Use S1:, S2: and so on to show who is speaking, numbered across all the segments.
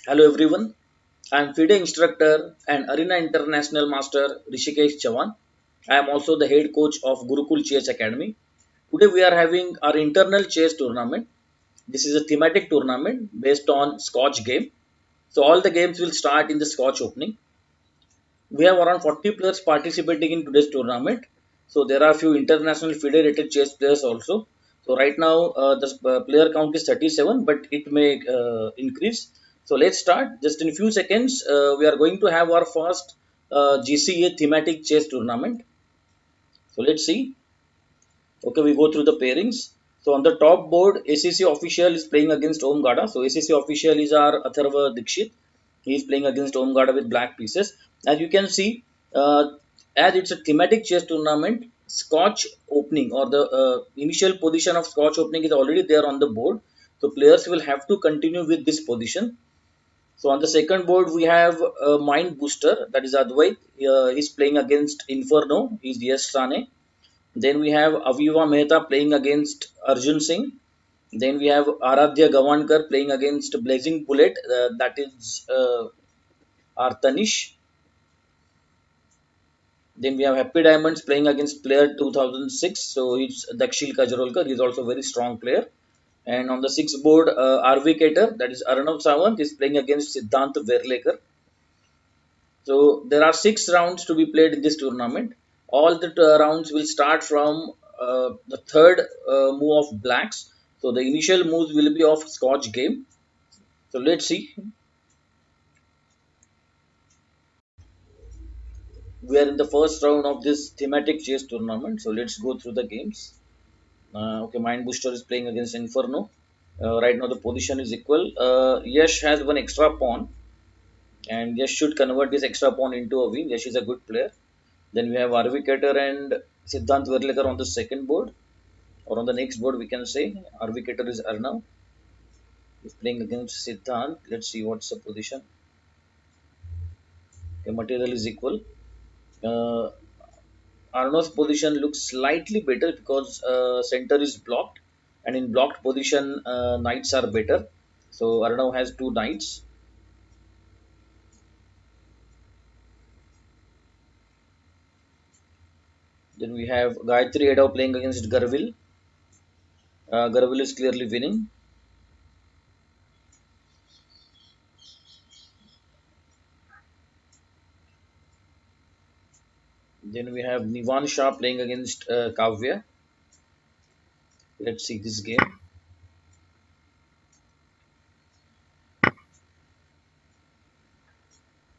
S1: Hello everyone, I am FIDE instructor and Arena International Master Rishikesh Chavan. I am also the head coach of Gurukul Chess Academy. Today we are having our internal chess tournament. This is a thematic tournament based on Scotch game. So all the games will start in the Scotch opening. We have around 40 players participating in today's tournament. So there are a few international FIDE rated chess players also. So right now the player count is 37, but it may increase. So let's start. Just in a few seconds, we are going to have our first GCA thematic chess tournament. So let's see. Okay, we go through the pairings. So on the top board, ACC official is playing against Om Gada. So ACC official is our Atharva Dikshit. He is playing against Om Gada with black pieces. As you can see, as it's a thematic chess tournament, Scotch opening or the initial position of Scotch opening is already there on the board. So players will have to continue with this position. So on the second board, we have Mind Booster, that is Advait. He's playing against Inferno. He's Yes Sane. Then we have Aviva Mehta playing against Arjun Singh. Then we have Aradhya Gavankar playing against Blazing Bullet, that is Artanish. Then we have Happy Diamonds playing against player 2006. So it's Dakshil Kajrolkar. He's also a very strong player. And on the sixth board, RV Kater, that is Arnav Sawant, is playing against Siddhant Verlekar. So there are 6 rounds to be played in this tournament. All the rounds will start from the third move of blacks. So the initial moves will be of Scotch game. So let's see. We are in the first round of this thematic chess tournament. So let's go through the games. Okay, Mind Booster is playing against Inferno. Right now the position is equal. Yash has one extra pawn, and Yash should convert this extra pawn into a win. Yash is a good player. Then we have Arvikator and Siddhant Verlekar on the second board, or on the next board we can say. Arvikator is Arnav. He's playing against Siddhant. Let's see what's the position. Okay, material is equal. Uh, Arnav's position looks slightly better because center is blocked, and in blocked position, knights are better. So Arnav has two knights. Then we have Gayatri Edav playing against Garvil. Garvil is clearly winning. Then we have Nivan Shah playing against Kavya. Let's see this game.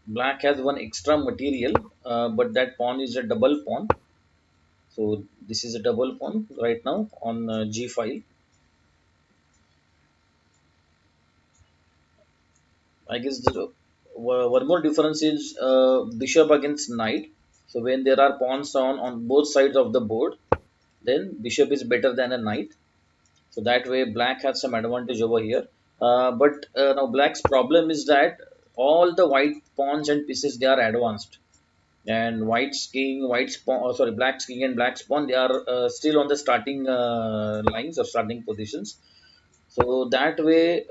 S1: Black has one extra material, but that pawn is a double pawn. So this is a double pawn right now on G file. I guess the one more difference is bishop against knight. So when there are pawns on both sides of the board, then bishop is better than a knight. So that way black has some advantage over here. But now black's problem is that all the white pawns and pieces they are advanced, and white's king, white's pawn, sorry, black's king and black's pawn, they are still on the starting lines or starting positions. So that way,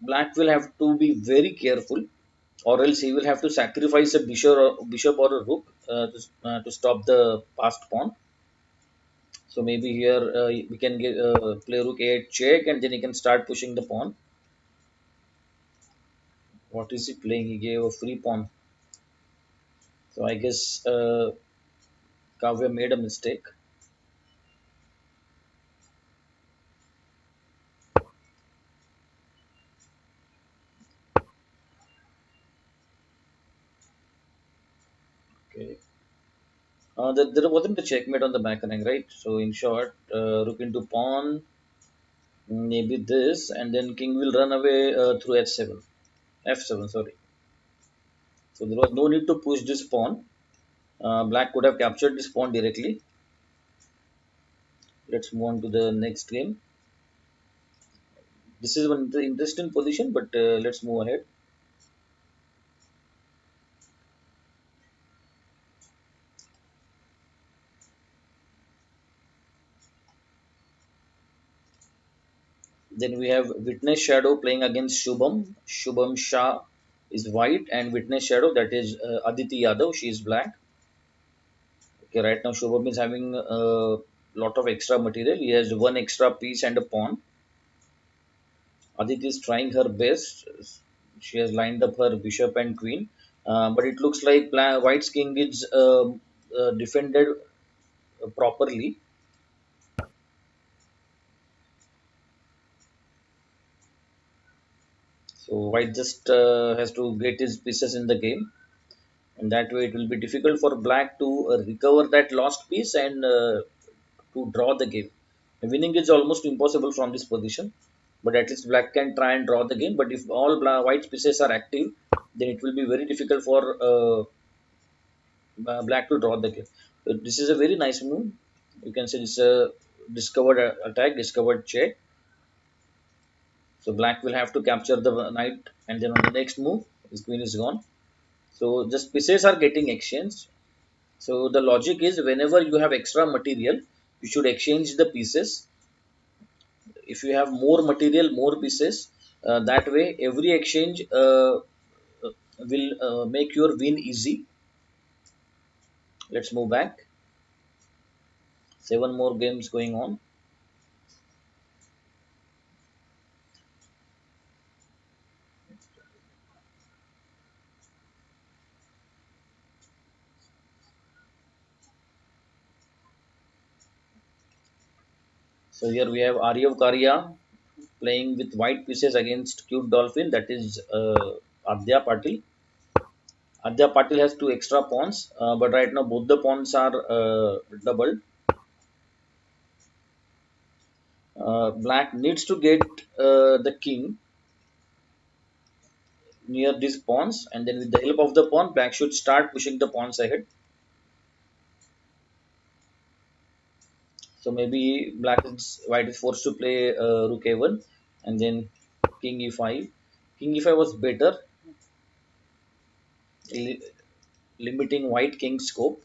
S1: black will have to be very careful, or else he will have to sacrifice a bishop or a rook to stop the passed pawn. So maybe here we can get play rook a8 check, and then he can start pushing the pawn. What is he playing? He gave a free pawn. So I guess Kavya made a mistake. Okay. There wasn't a checkmate on the back rank, right? So in short, rook into pawn, maybe this, and then king will run away through h7, f7. Sorry. So there was no need to push this pawn. Black could have captured this pawn directly. Let's move on to the next game. This is one interesting position, but let's move ahead. Then we have Witness Shadow playing against Shubham. Shubham Shah is white, and Witness Shadow, that is Aditi Yadav, she is black. Okay, right now Shubham is having a lot of extra material. He has one extra piece and a pawn. Aditi is trying her best. She has lined up her bishop and queen, but it looks like White's king is defended properly. So White just has to get his pieces in the game, and that way it will be difficult for Black to recover that lost piece and to draw the game. Winning is almost impossible from this position, but at least Black can try and draw the game. But if all White's pieces are active, then it will be very difficult for Black to draw the game. So this is a very nice move. You can say it's a discovered attack, discovered check. So Black will have to capture the knight, and then on the next move, his queen is gone. So just pieces are getting exchanged. So the logic is whenever you have extra material, you should exchange the pieces. If you have more material, more pieces, that way every exchange will make your win easy. Let's move back. 7 more games going on. So here we have Aryav Karya playing with white pieces against Cute Dolphin. That is Adya Patil. Adya Patil has two extra pawns, but right now both the pawns are doubled. Black needs to get the king near these pawns, and then with the help of the pawn, Black should start pushing the pawns ahead. So maybe White is forced to play Rook A1, and then King E5. King E5 was better, li- limiting White King's scope.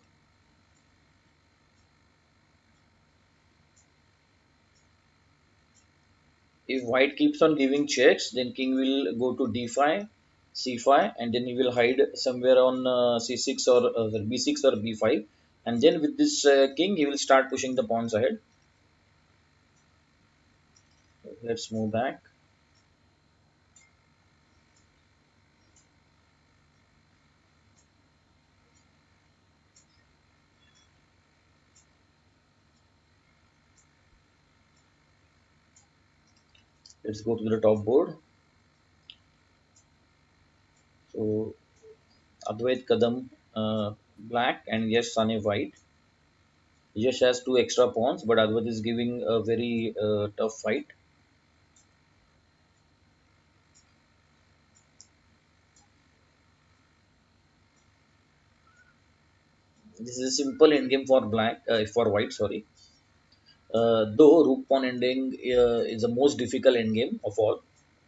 S1: If White keeps on giving checks, then King will go to D5, C5, and then he will hide somewhere on C6 or B6 or B5. And then with this King, he will start pushing the pawns ahead. Let's move back. Let's go to the top board. So Advait Kadam black and Yash Sane white. Yash has two extra pawns, but Advait is giving a very tough fight. This is a simple endgame for white. Sorry. Though rook pawn ending is the most difficult endgame of all,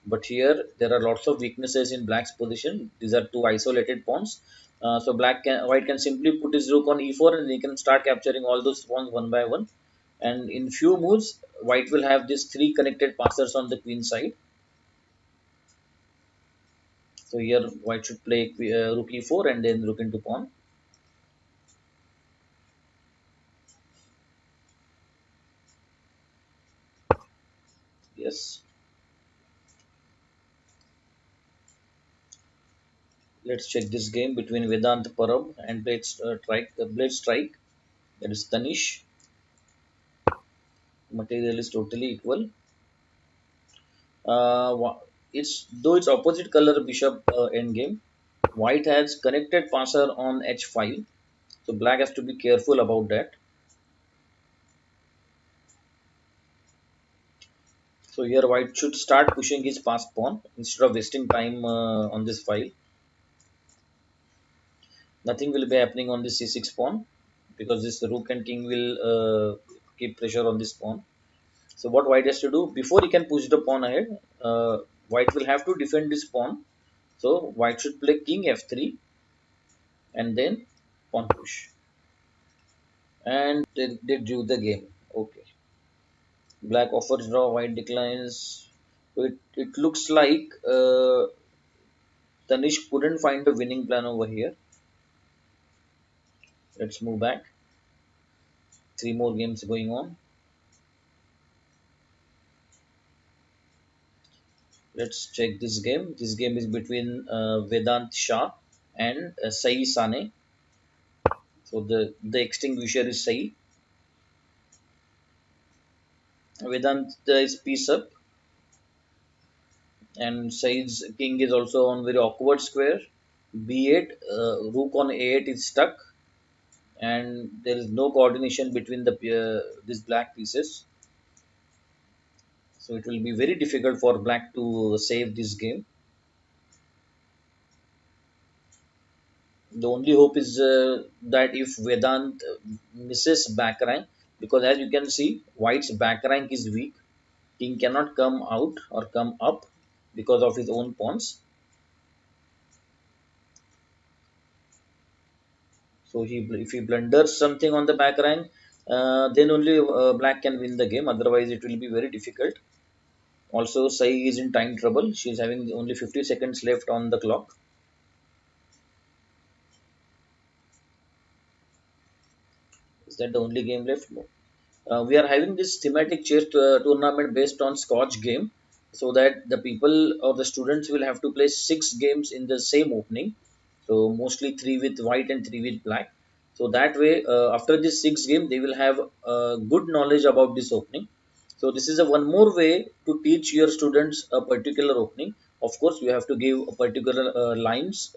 S1: but here there are lots of weaknesses in black's position. These are two isolated pawns. So white can simply put his rook on e4 and he can start capturing all those pawns one by one. And in few moves, white will have these three connected passers on the queen side. So here white should play rook e4 and then rook into pawn. Yes. Let's check this game between Vedant Parab and Blade Strike. That is Tanish. Material is totally equal. It's though it's opposite color bishop endgame. White has connected passer on h5, so black has to be careful about that. So here white should start pushing his passed pawn instead of wasting time on this file. Nothing will be happening on this c6 pawn because this rook and king will keep pressure on this pawn. So what white has to do before he can push the pawn ahead, white will have to defend this pawn. So white should play king f3 and then pawn push, and they drew the game. Okay, black offers draw, white declines. So it looks like Tanish couldn't find a winning plan over here. Let's move back. Three more games going on. Let's check this game. This game is between Vedant Shah and Sai Sane. So the extinguisher is Sai. Vedant is piece up, and Sai's king is also on very awkward square. B8, rook on A8 is stuck, and there is no coordination between these black pieces. So it will be very difficult for black to save this game. The only hope is that if Vedant misses back rank, because as you can see, White's back rank is weak. King cannot come out or come up because of his own pawns. So if he blunders something on the back rank, then only Black can win the game. Otherwise, it will be very difficult. Also, Sai is in time trouble. She is having only 50 seconds left on the clock. Is that the only game left? No. We are having this thematic chess tournament based on Scotch game, so that the people or the students will have to play 6 games in the same opening. So mostly three with white and three with black. So that way, after this 6 game, they will have good knowledge about this opening. So this is a one more way to teach your students a particular opening. Of course, you have to give a particular lines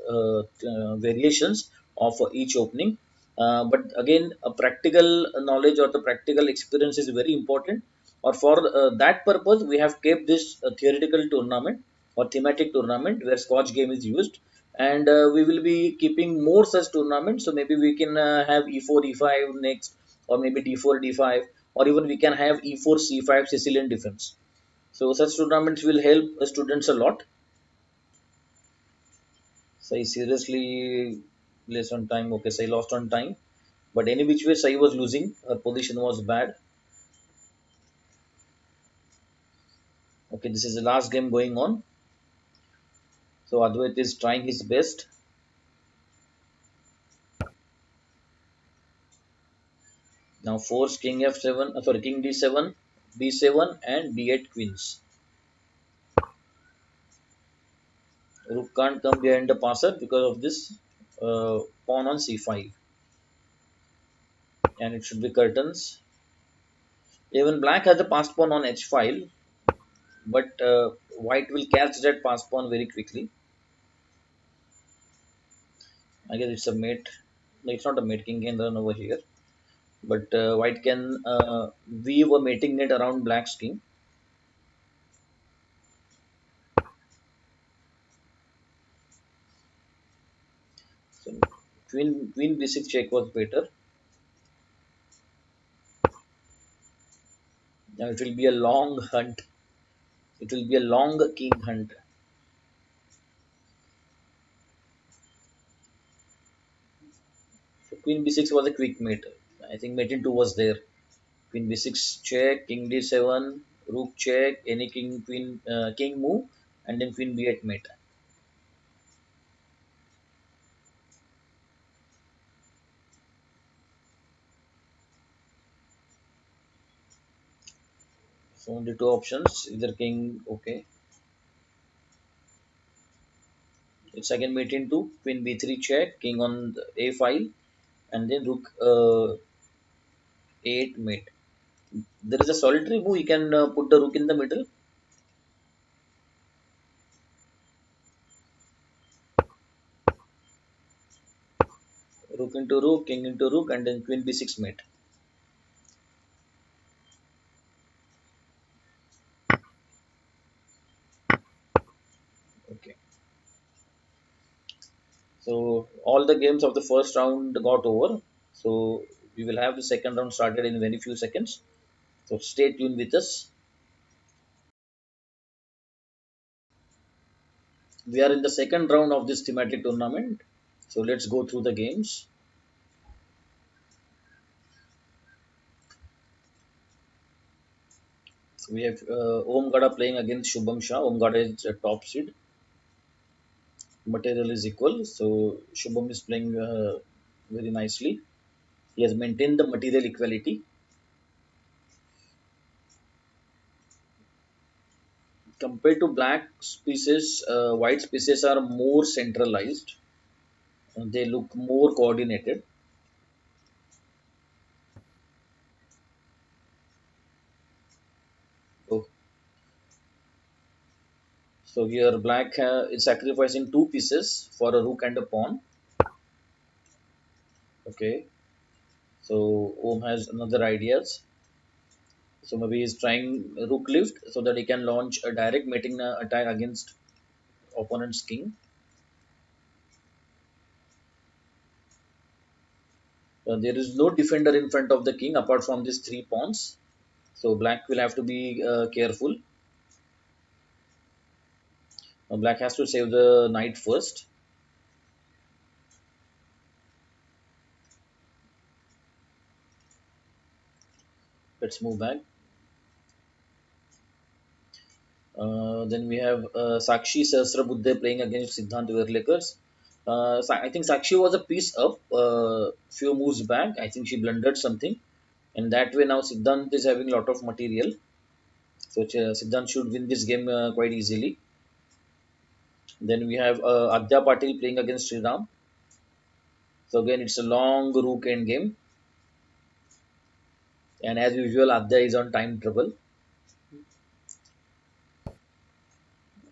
S1: variations of each opening. But again, a practical knowledge or the practical experience is very important. Or for that purpose, we have kept this theoretical tournament or thematic tournament where Scotch game is used, and we will be keeping more such tournaments. So maybe we can have e4 e5 next, or maybe d4 d5, or even we can have e4 c5 Sicilian defense. So such tournaments will help students a lot. So I seriously less on time. Okay, so I lost on time. But any which way, Sai was losing. Her position was bad. Okay, this is the last game going on. So Advait is trying his best. Now force King F7, sorry, King D7, B7, and D8 queens. Rook can't come behind the passer because of this pawn on C5, and it should be curtains. Even Black has a passed pawn on H file, but White will catch that passed pawn very quickly. I guess it's a mate. No, it's not a mate. King can run over here, but White can weave a mating net around Black's king. So Queen B6 check was better. Now it will be a long hunt. It will be a long king hunt. So Queen B6 was a quick mate. I think mate in 2 was there. Queen B6 check, King D7, Rook check, any King move, and then Queen B8 mate. So only two options, either King, okay. It's again mate in 2, Queen B3 check, King on the A file, and then Rook A8 mate. There is a solitary move, you can put the Rook in the middle. Rook into Rook, King into Rook, and then Queen B6 mate. Okay. So all the games of the first round got over. So we will have the second round started in very few seconds. So stay tuned with us. We are in the second round of this thematic tournament. So let's go through the games. We have Om Gada playing against Shubham Shah. Om Gada is a top seed. Material is equal, so Shubham is playing very nicely. He has maintained the material equality. Compared to black species, white species are more centralized. They look more coordinated. So, so here black is sacrificing two pieces for a rook and a pawn. Okay, so Om has another ideas. So maybe he's trying rook lift so that he can launch a direct mating attack against opponent's king. There is no defender in front of the king apart from these three pawns. So black will have to be careful. Black has to save the knight first. Let's move back. Then we have Sakshi Sahasrabuddhe playing against Siddhant Verlekers. I think Sakshi was a piece up few moves back. I think she blundered something, and that way now Siddhant is having a lot of material. So Siddhant should win this game quite easily. Then we have Adya Patil playing against Sriram. So again, it's a long rook end game, and as usual, Adya is on time trouble.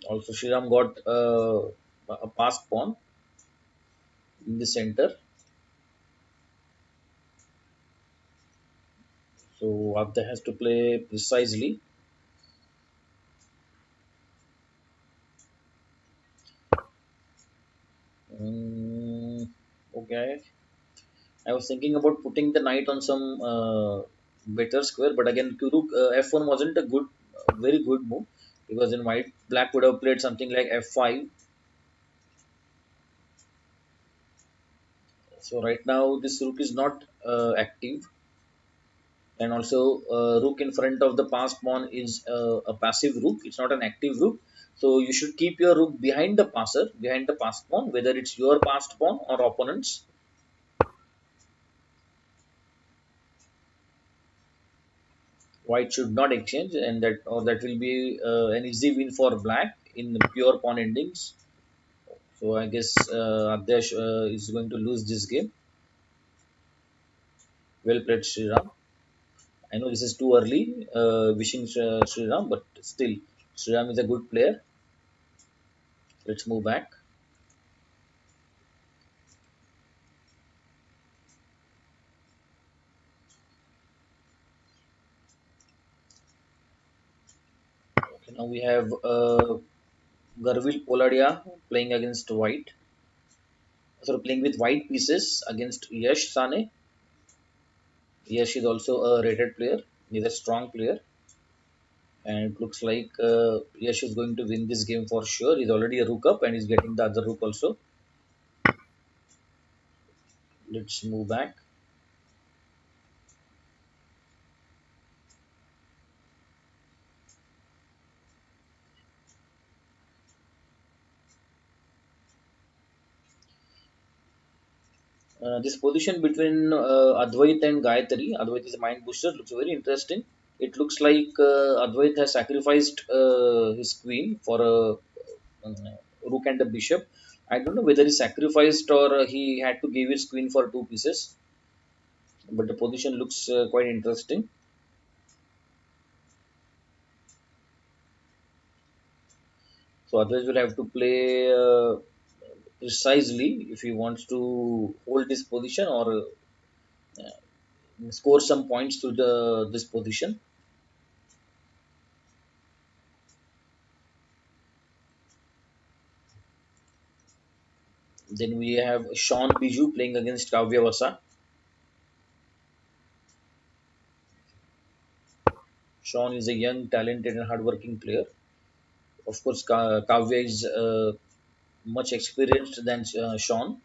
S1: Also, Sriram got a passed pawn in the center. So Adya has to play precisely. Mm, okay. I was thinking about putting the knight on some better square, but again, Kuruk f1 wasn't a very good move because in white, black would have played something like f5. So right now, this rook is not active, and also rook in front of the passed pawn is a passive rook. It's not an active rook. So you should keep your rook behind the passer, behind the passed pawn, whether it's your passed pawn or opponent's. White should not exchange, and that will be an easy win for black in pure pawn endings. So I guess Adesh is going to lose this game. Well played, Sriram. I know this is too early, wishing Sriram, but still, Sriram is a good player. Let's move back. Okay, now we have Garvil Poladia playing against white. So playing with white pieces against Yash Sane. Yash is also a rated player. He's a strong player. And it looks like Yash is going to win this game for sure. He's already a rook up and he's getting the other rook also. Let's move back. This position between Advait and Gayatri, Advait is a mind booster, looks very interesting. It looks like Advait has sacrificed his queen for a rook and a bishop. I don't know whether he sacrificed or he had to give his queen for two pieces, but the position looks quite interesting. So Advait will have to play precisely if he wants to hold this position or score some points to the this position. Then we have Sean Biju playing against Kavya Vasa. Sean is a young, talented, and hardworking player. Of course, Kavya is much experienced than Sean.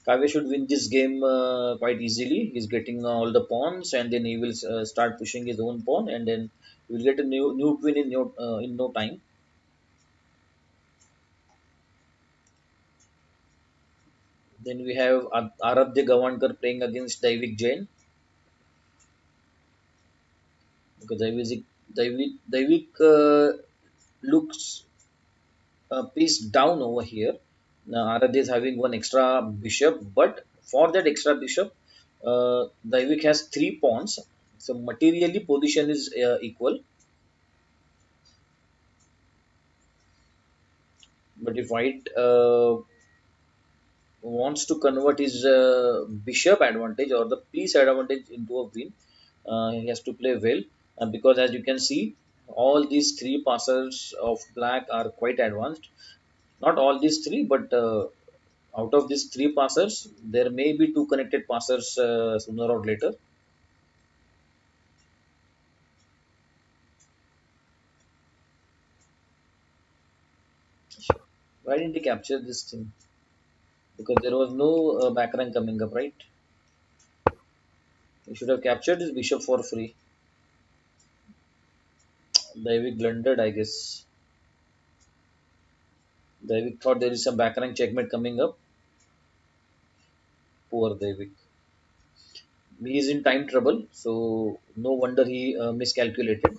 S1: Kavya should win this game quite easily. He's getting all the pawns, and then he will start pushing his own pawn, and then he will get a new queen in no time. Then we have Aradhya Gavankar playing against Daivik Jain, because Daivik looks a piece down over here. Now Aradhya is having one extra bishop, but for that extra bishop, Daivik has three pawns. So materially position is equal. But if White wants to convert his bishop advantage or the piece advantage into a win, he has to play well, because as you can see, all these three passers of black are quite advanced. Not all these three, but out of these three passers, there may be two connected passers sooner or later. Why didn't he capture this thing? Because there was no back rank coming up, right? He should have captured his bishop for free. David blundered, I guess. David thought there is some back rank checkmate coming up. Poor David. He is in time trouble, so no wonder he miscalculated.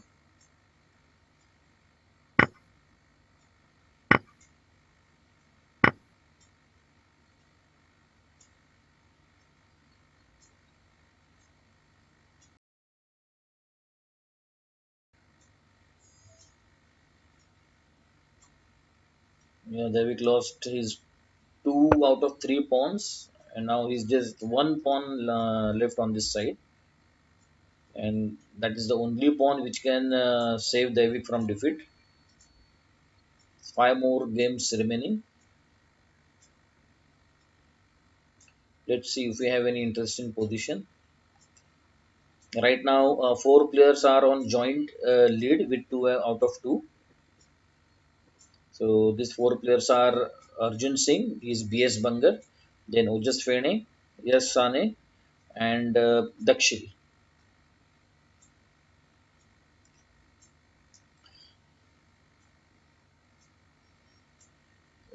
S1: Yeah, David lost his two out of three pawns, and now he's just one pawn left on this side, and that is the only pawn which can save David from defeat. Five more games remaining. Let's see if we have any interesting position. Right now, four players are on joint lead with two out of two. So these four players are Arjun Singh, is BS Bangar, then Ojas Fene, Yash Sane, and Dakshil.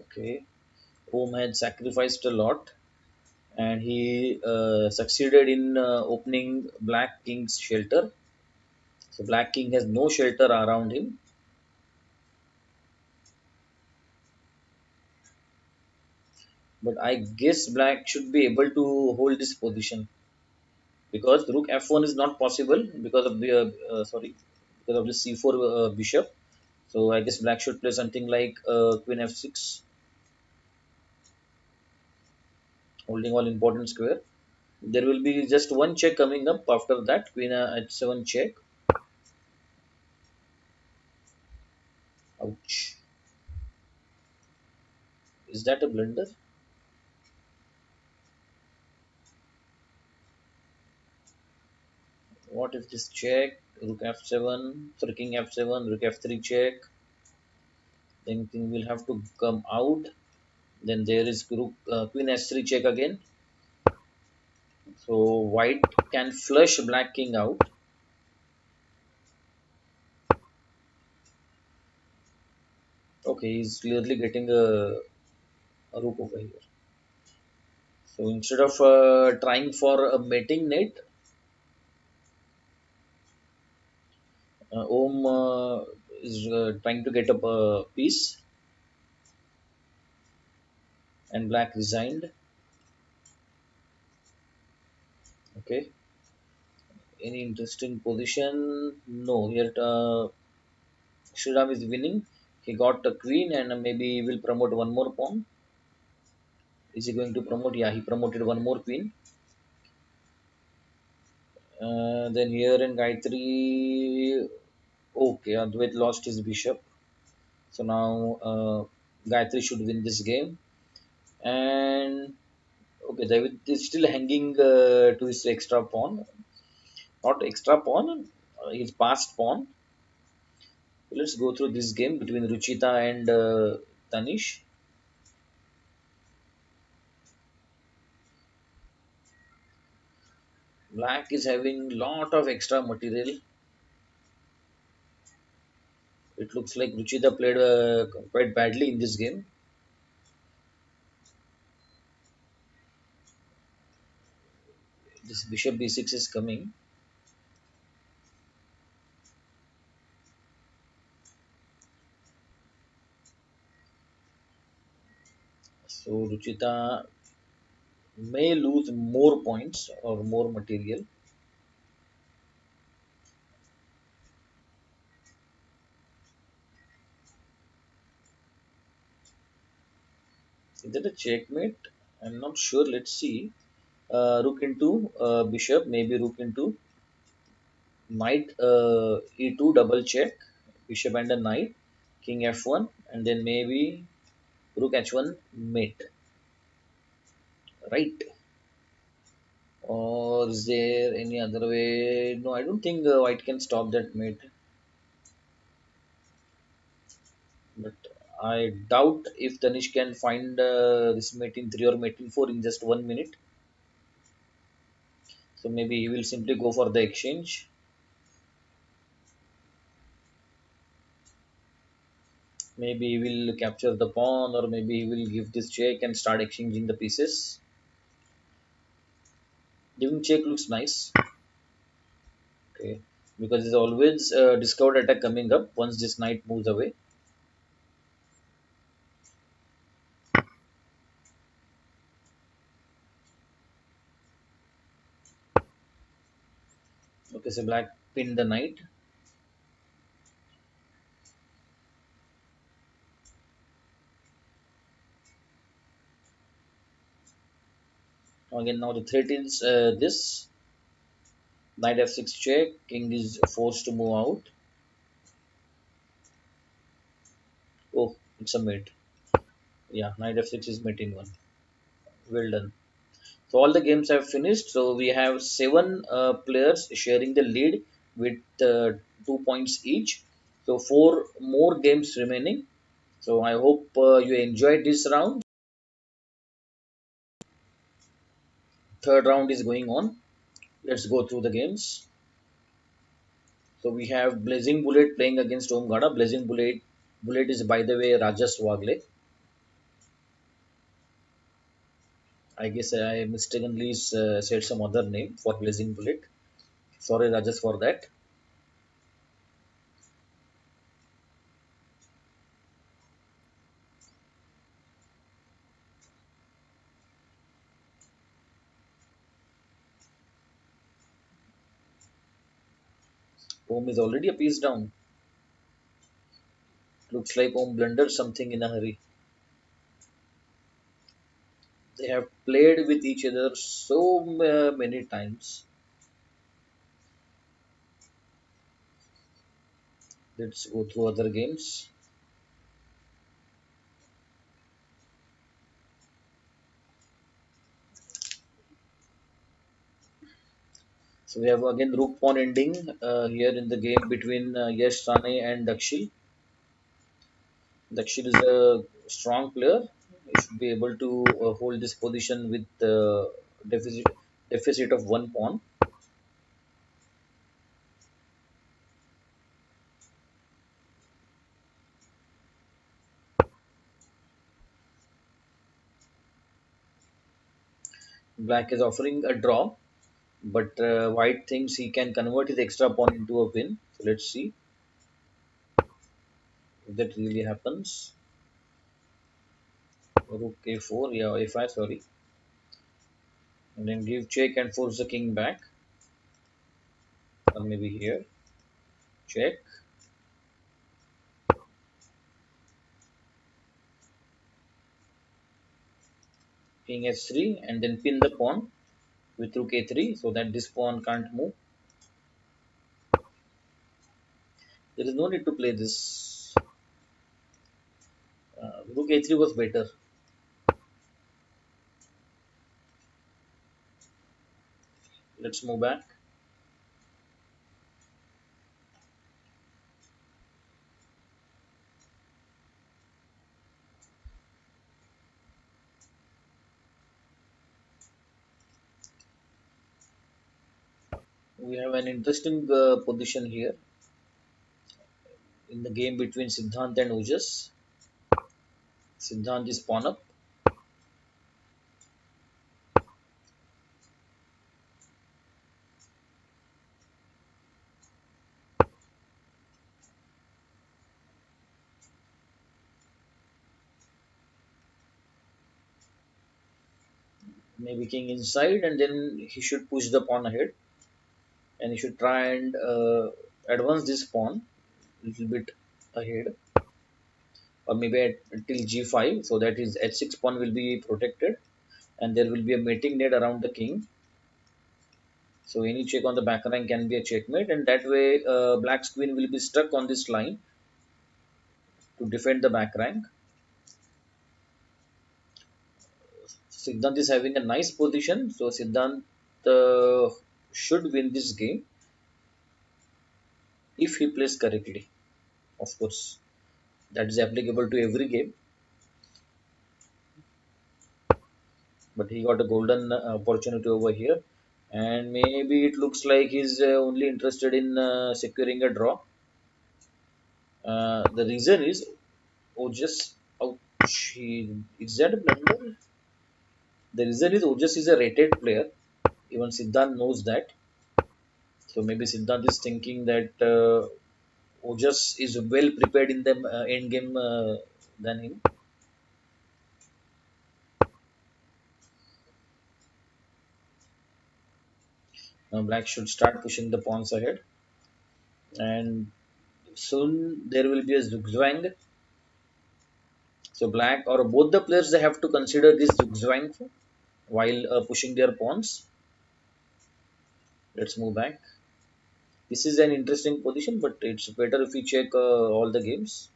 S1: Okay, Om had sacrificed a lot, and he succeeded in opening Black King's shelter. So Black King has no shelter around him. But I guess Black should be able to hold this position, because Rook F1 is not possible because of the because of the C4 bishop. So I guess Black should play something like Queen F6, holding all important square. There will be just one check coming up after that. Queen H7 check. Ouch! Is that a blunder? What if this check? Rook F7, sorry, King F7, Rook F3 check. Then King will have to come out. Then there is Queen S3 check again. So White can flush Black King out. Okay, he's clearly getting a rook over here. So instead of trying for a mating net, Om is trying to get up a piece, and Black resigned. Okay, any interesting position? No, here Shriram is winning. He got a queen, and maybe he will promote one more pawn. Is he going to promote? Yeah, he promoted one more queen. Then here in Gayatri, okay, Advait lost his bishop. So now Gayatri should win this game. And okay, David is still hanging to his extra pawn. Not extra pawn, his passed pawn. Let's go through this game between Ruchita and Tanish. Black is having lot of extra material. It looks like Ruchita played quite badly in this game. This bishop b6 is coming. So Ruchita may lose more points or more material. Is that a checkmate? I'm not sure. Let's see. Rook into bishop, maybe rook into knight e2 double check, bishop and a knight, king f1, and then maybe rook h1 mate, right? Or is there any other way? No, I don't think white can stop that mate. But I doubt if Danish can find this mate in 3 or mate in 4 in just 1 minute. So maybe he will simply go for the exchange. Maybe he will capture the pawn, or maybe he will give this check and start exchanging the pieces. Giving check looks nice. Okay, because there's always discovered attack coming up once this knight moves away. Okay, so black pinned the knight. Again, now the threat is this knight f6 check. King is forced to move out. Oh, it's a mate. Yeah, knight f6 is mate in one. Well done. So all the games have finished. So we have seven players sharing the lead with 2 points each. So four more games remaining. So I hope you enjoyed this round. Third round is going on. Let's go through the games. So we have Blazing Bullet playing against Omgada. Bullet is, by the way, Rajas Wagle. I guess I mistakenly said some other name for Blazing Bullet. Sorry, Rajas, for that. Om is already a piece down. Looks like Om blundered something in a hurry. They have played with each other so many times. Let's go through other games. So we have again Rook Pawn ending here in the game between Yash Rane and Dakshil. Dakshil is a strong player. He should be able to hold this position with deficit deficit of one pawn. Black is offering a draw, but White thinks he can convert his extra pawn into a win. So let's see if that really happens. Rook a4, yeah, a5, sorry, and then give check and force the king back, or maybe here, check, king h3, and then pin the pawn with rook a3 so that this pawn can't move. There is no need to play this. Rook a3 was better. Let's move back. We have an interesting position here in the game between Siddhant and Ojas. Siddhant is pawn up. Maybe king inside, and then he should push the pawn ahead, and he should try and advance this pawn a little bit ahead, or maybe till g5, so that his h6 pawn will be protected, and there will be a mating net around the king. So any check on the back rank can be a checkmate, and that way black's queen will be stuck on this line to defend the back rank. Siddhant is having a nice position, so Siddhant should win this game if he plays correctly. Of course, that is applicable to every game, but he got a golden opportunity over here, and maybe it looks like he's only interested in securing a draw. The reason is, Ojas, ouch, is that a blunder? The reason is Ojas is a rated player. Even Siddhant knows that. So maybe Siddhant is thinking that Ojas is well prepared in the end game than him. Now Black should start pushing the pawns ahead, and soon there will be a zugzwang. So Black or both the players, they have to consider this zugzwang while pushing their pawns. Let's move back. This is an interesting position, but it's better if we check all the games.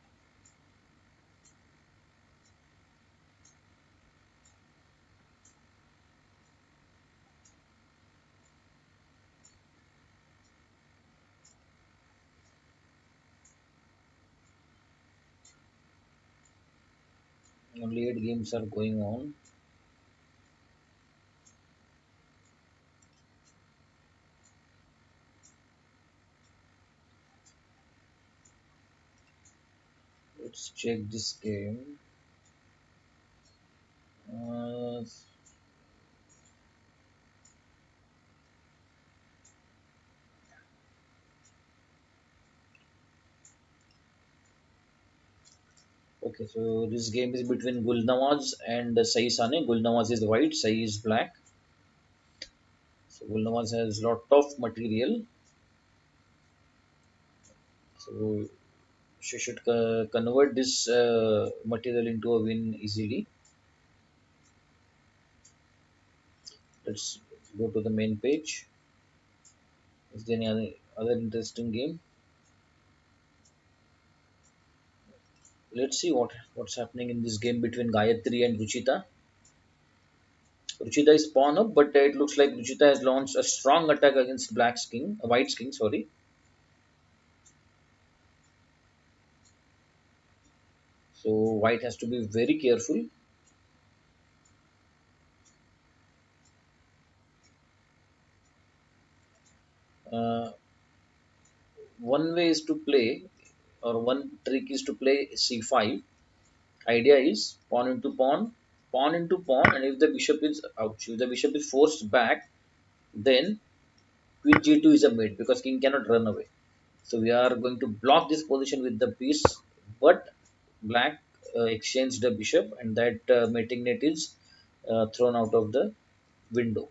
S1: Only 8 games are going on. Let's check this game. Uh, okay, so this game is between Gulnawaz and Sai Sane. Gulnawaz is white, Sai is black. So Gulnawaz has lot of material. So she should convert this material into a win easily. Let's go to the main page. Is there any other interesting game? Let's see what's happening in this game between Gayatri and Ruchita. Ruchita is pawn up, but it looks like Ruchita has launched a strong attack against Black's king, White's king. Sorry. So White has to be very careful. Uh, One way is to play, or one trick is to play c5. Idea is pawn into pawn, and if the bishop is ouch, if the bishop is forced back, then queen g2 is a mate because king cannot run away. So we are going to block this position with the piece, but black exchanged the bishop, and that mating net is thrown out of the window.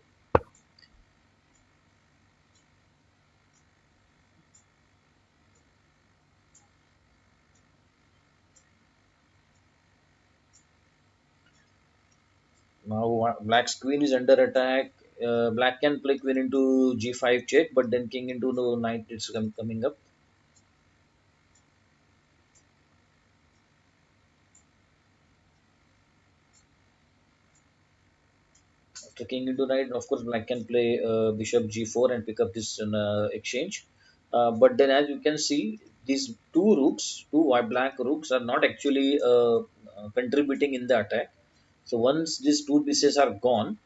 S1: Now black's queen is under attack. Black can play queen into g5 check, but then king into the knight is coming up. After king into knight, of course, black can play bishop g4 and pick up this exchange. But then, as you can see, these two white black rooks are not actually contributing in the attack. So once these two pieces are gone,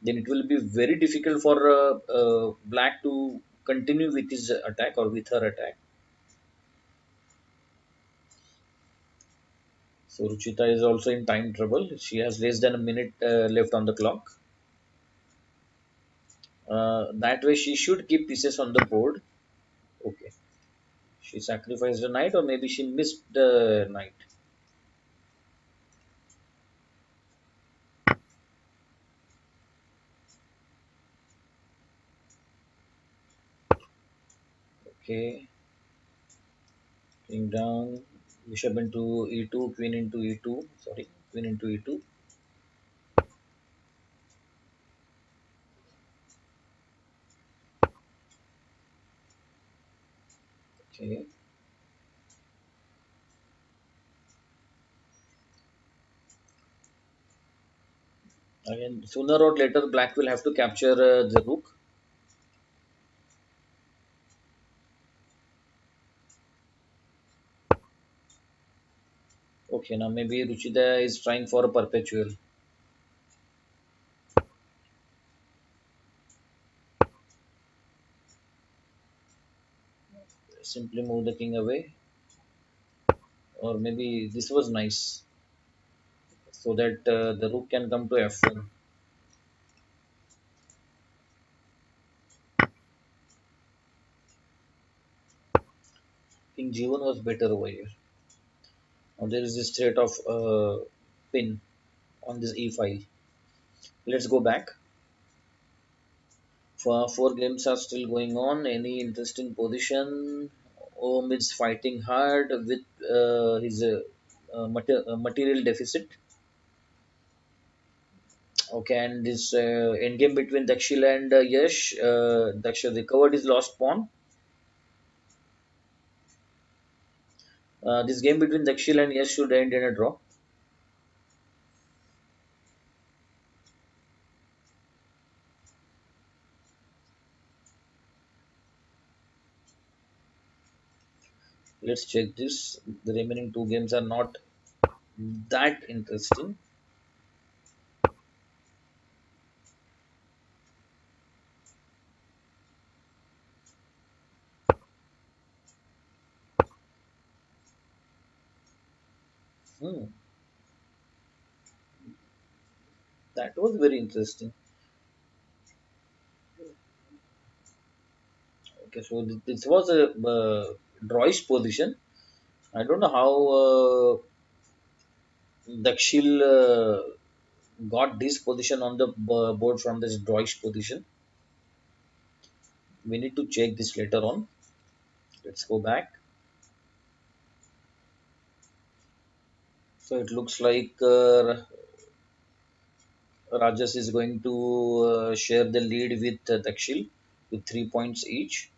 S1: then it will be very difficult for black to continue with his attack or with her attack. So Ruchita is also in time trouble. She has less than a minute left on the clock. That way she should keep pieces on the board. Okay. She sacrificed a knight, or maybe she missed the knight. Okay. King down. Bishop into e2. Queen into e2. Sorry. Queen into e2. Okay. Again, sooner or later, black will have to capture the rook. Okay, now maybe Ruchida is trying for a perpetual. Simply move the king away. Or maybe this was nice. So that the rook can come to f1. King g1 was better over here. Now there is this threat of pin on this e file. Let's go back. Four games are still going on. Any interesting position? Om is fighting hard with his material deficit. Okay, and this endgame between Dakshil and Yash. Dakshil recovered his lost pawn. This game between Dakshil and Yash should end in a draw. Let's check this. The remaining two games are not that interesting. Hmm, that was very interesting. Okay, so this was a drawish position. I don't know how Dakshil got this position on the board from this drawish position. We need to check this later on. Let's go back. So it looks like Rajas is going to share the lead with Dakshil with 3 points each.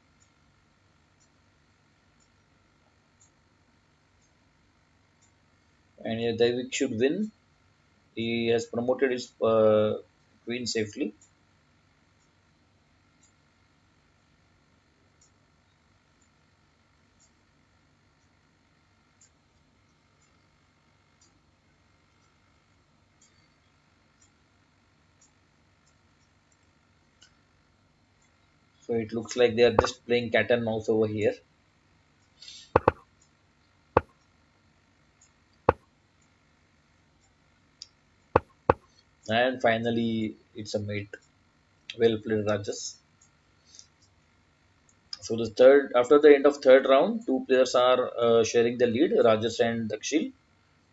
S1: And Daivik should win. He has promoted his queen safely. So it looks like they are just playing cat and mouse over here. And finally, it's a mate. Well played, Rajas. So the third, after the end of third round, two players are sharing the lead, Rajas and Dakshil.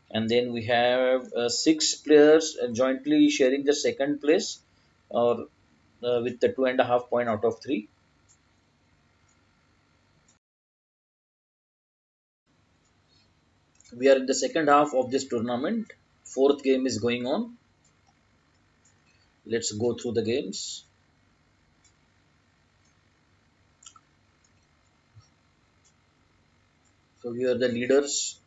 S1: And then we have six players jointly sharing the second place, or with the 2.5 point out of three. We are in the second half of this tournament. Fourth game is going on. Let's go through the games. So here are the leaders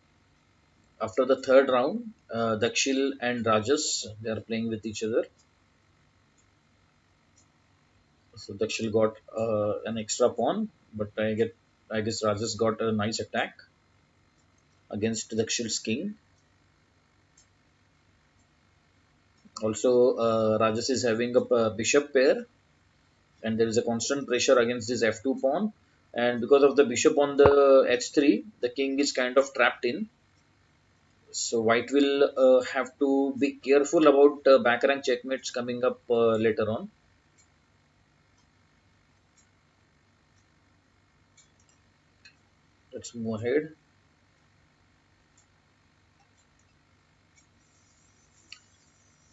S1: after the third round. Dakshil and Rajas, they are playing with each other. So Dakshil got an extra pawn, but I guess Rajas got a nice attack against Dakshil's king. Also, Rajas is having a bishop pair, and there is a constant pressure against this f2 pawn, and because of the bishop on the h3, the king is kind of trapped in. So white will have to be careful about back rank checkmates coming up later on. Let's move ahead.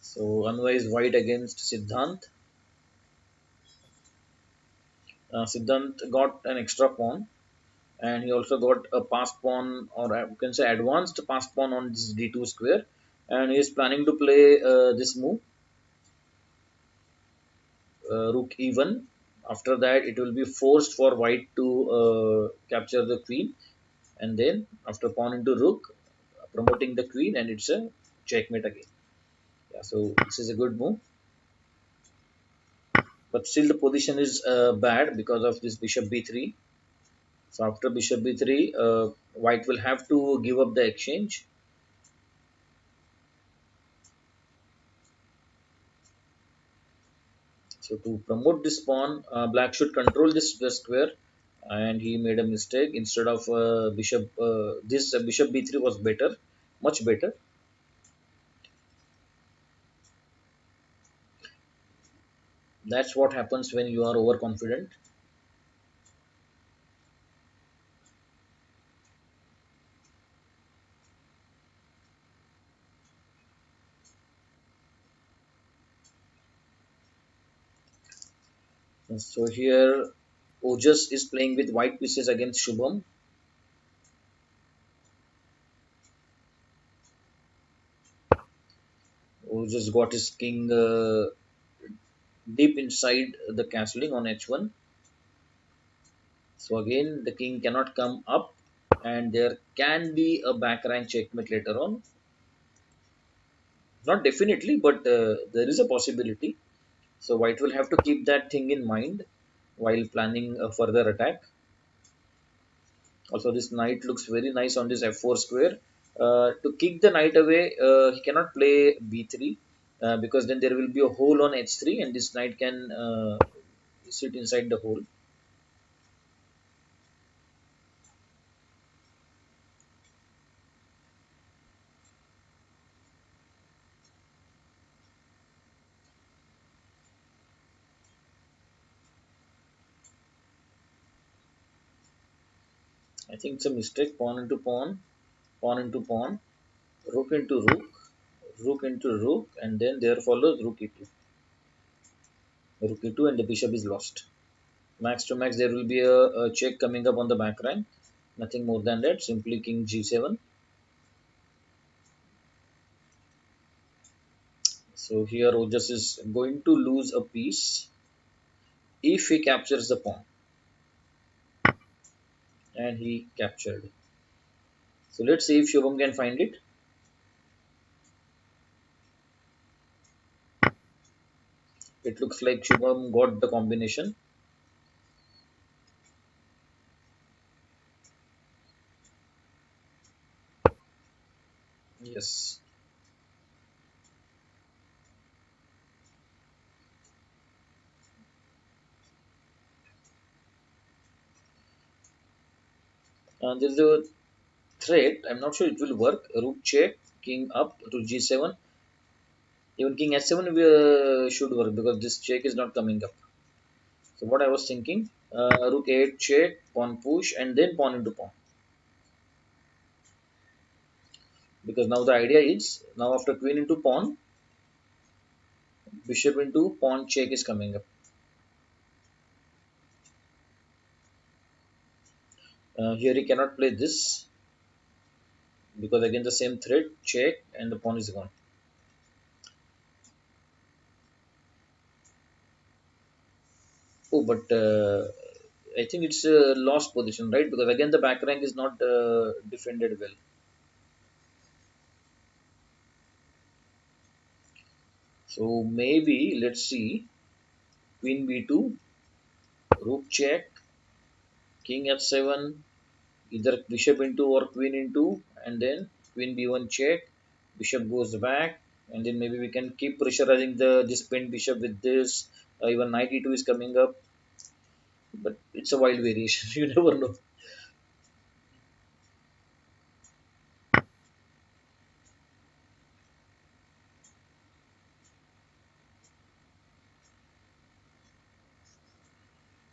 S1: So unwise white against Siddhant. Siddhant got an extra pawn, and he also got a pass pawn, or you can say advanced pass pawn on this d2 square, and he is planning to play this move, rook e1. After that, it will be forced for white to capture the queen, and then after pawn into rook, promoting the queen, and it's a checkmate again. Yeah, so this is a good move, but still the position is bad because of this bishop b3. So after bishop b3, white will have to give up the exchange. So to promote this pawn, black should control this square, and he made a mistake. Instead of bishop, this bishop b3 was better, much better. That's what happens when you are overconfident. And so here, Ojas is playing with white pieces against Shubham. Ojas got his king deep inside the castling on h1. So again, the king cannot come up, and there can be a back rank checkmate later on. Not definitely, but there is a possibility. So white will have to keep that thing in mind while planning a further attack. Also, this knight looks very nice on this f4 square. To kick the knight away, he cannot play b3 because then there will be a hole on h3, and this knight can sit inside the hole. I think it's a mistake. Pawn into pawn, pawn into pawn, rook into rook, rook into rook, and then there follows rook e2. Rook e2, and the bishop is lost. Max to max, there will be a check coming up on the back rank. Nothing more than that. Simply king g7. So here Ojas is going to lose a piece if he captures the pawn, and he captured. So let's see if Shubham can find it. It looks like Shubham got the combination. Yes. There's a threat. I'm not sure it will work. Rook check, king up to g7. Even king h7 should work because this check is not coming up. So what I was thinking, rook 8 check, pawn push, and then pawn into pawn. Because now the idea is, now after queen into pawn, bishop into pawn check is coming up. Here he cannot play this because again the same threat, check, and the pawn is gone. Oh, but I think it's a lost position, right? Because again the back rank is not defended well. So maybe let's see, queen b2, rook check, king f7, either bishop into or queen into, and then queen b1 check, bishop goes back, and then maybe we can keep pressurizing the this pinned bishop with this, Even knight e2 is coming up, but it's a wild variation. You never know.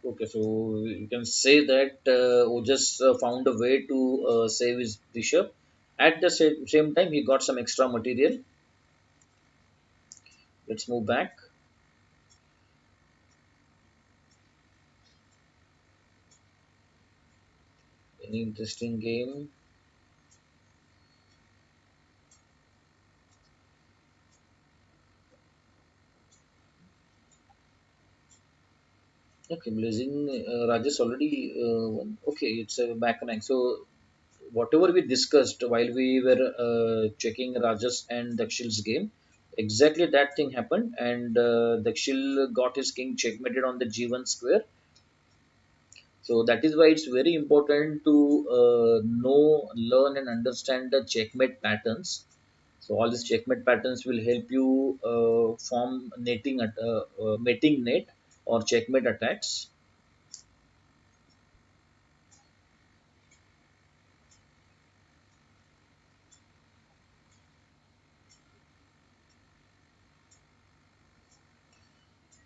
S1: Okay, so you can say that Ojas found a way to save his bishop. At the same time, he got some extra material. Let's move back. Any interesting game? Okay, Blazing Rajesh already won. Okay, it's a back rank. So whatever we discussed while we were checking Rajas and Dakshil's game, exactly that thing happened, and Dakshil got his king checkmated on the G1 square. So that is why it's very important to know, learn, and understand the checkmate patterns. So all these checkmate patterns will help you form mating net or checkmate attacks.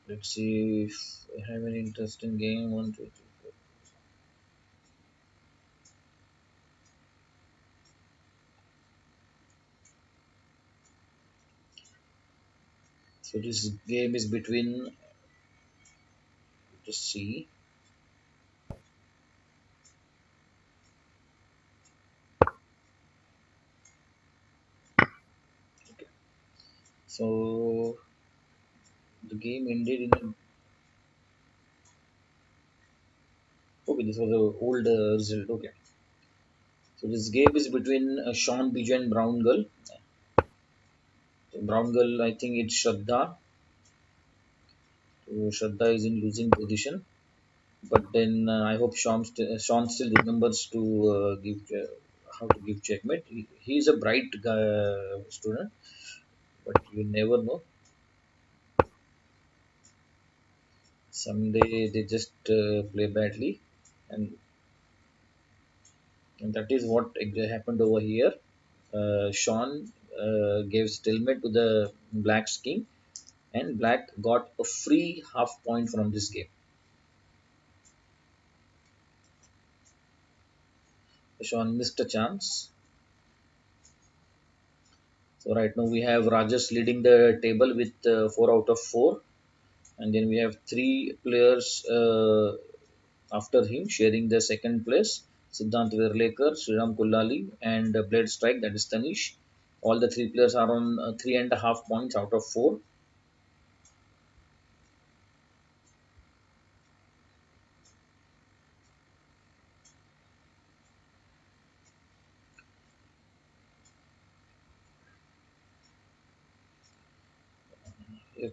S1: Let's see if I have an interesting game. One, two, three, four. So this game is between, just see. Okay. So the game ended in a, okay. This was a old result. Okay. So this game is between Sean Bijou and Brown Girl. So Brown Girl, I think it's Shraddha. So Shraddha is in losing position, but then I hope Sean still remembers to give how to give checkmate. He's a bright student, but you never know. Someday they just play badly, and, and that is what happened over here. Sean gave stalemate to the Black's king, and Black got a free half point from this game. Sean missed a chance. So right now we have Rajas leading the table with 4 out of 4, and then we have three players after him sharing the second place: Siddhant Verlekar, Sriram Kullali, and Blade Strike, that is Tanish. All the three players are on 3.5 points out of 4.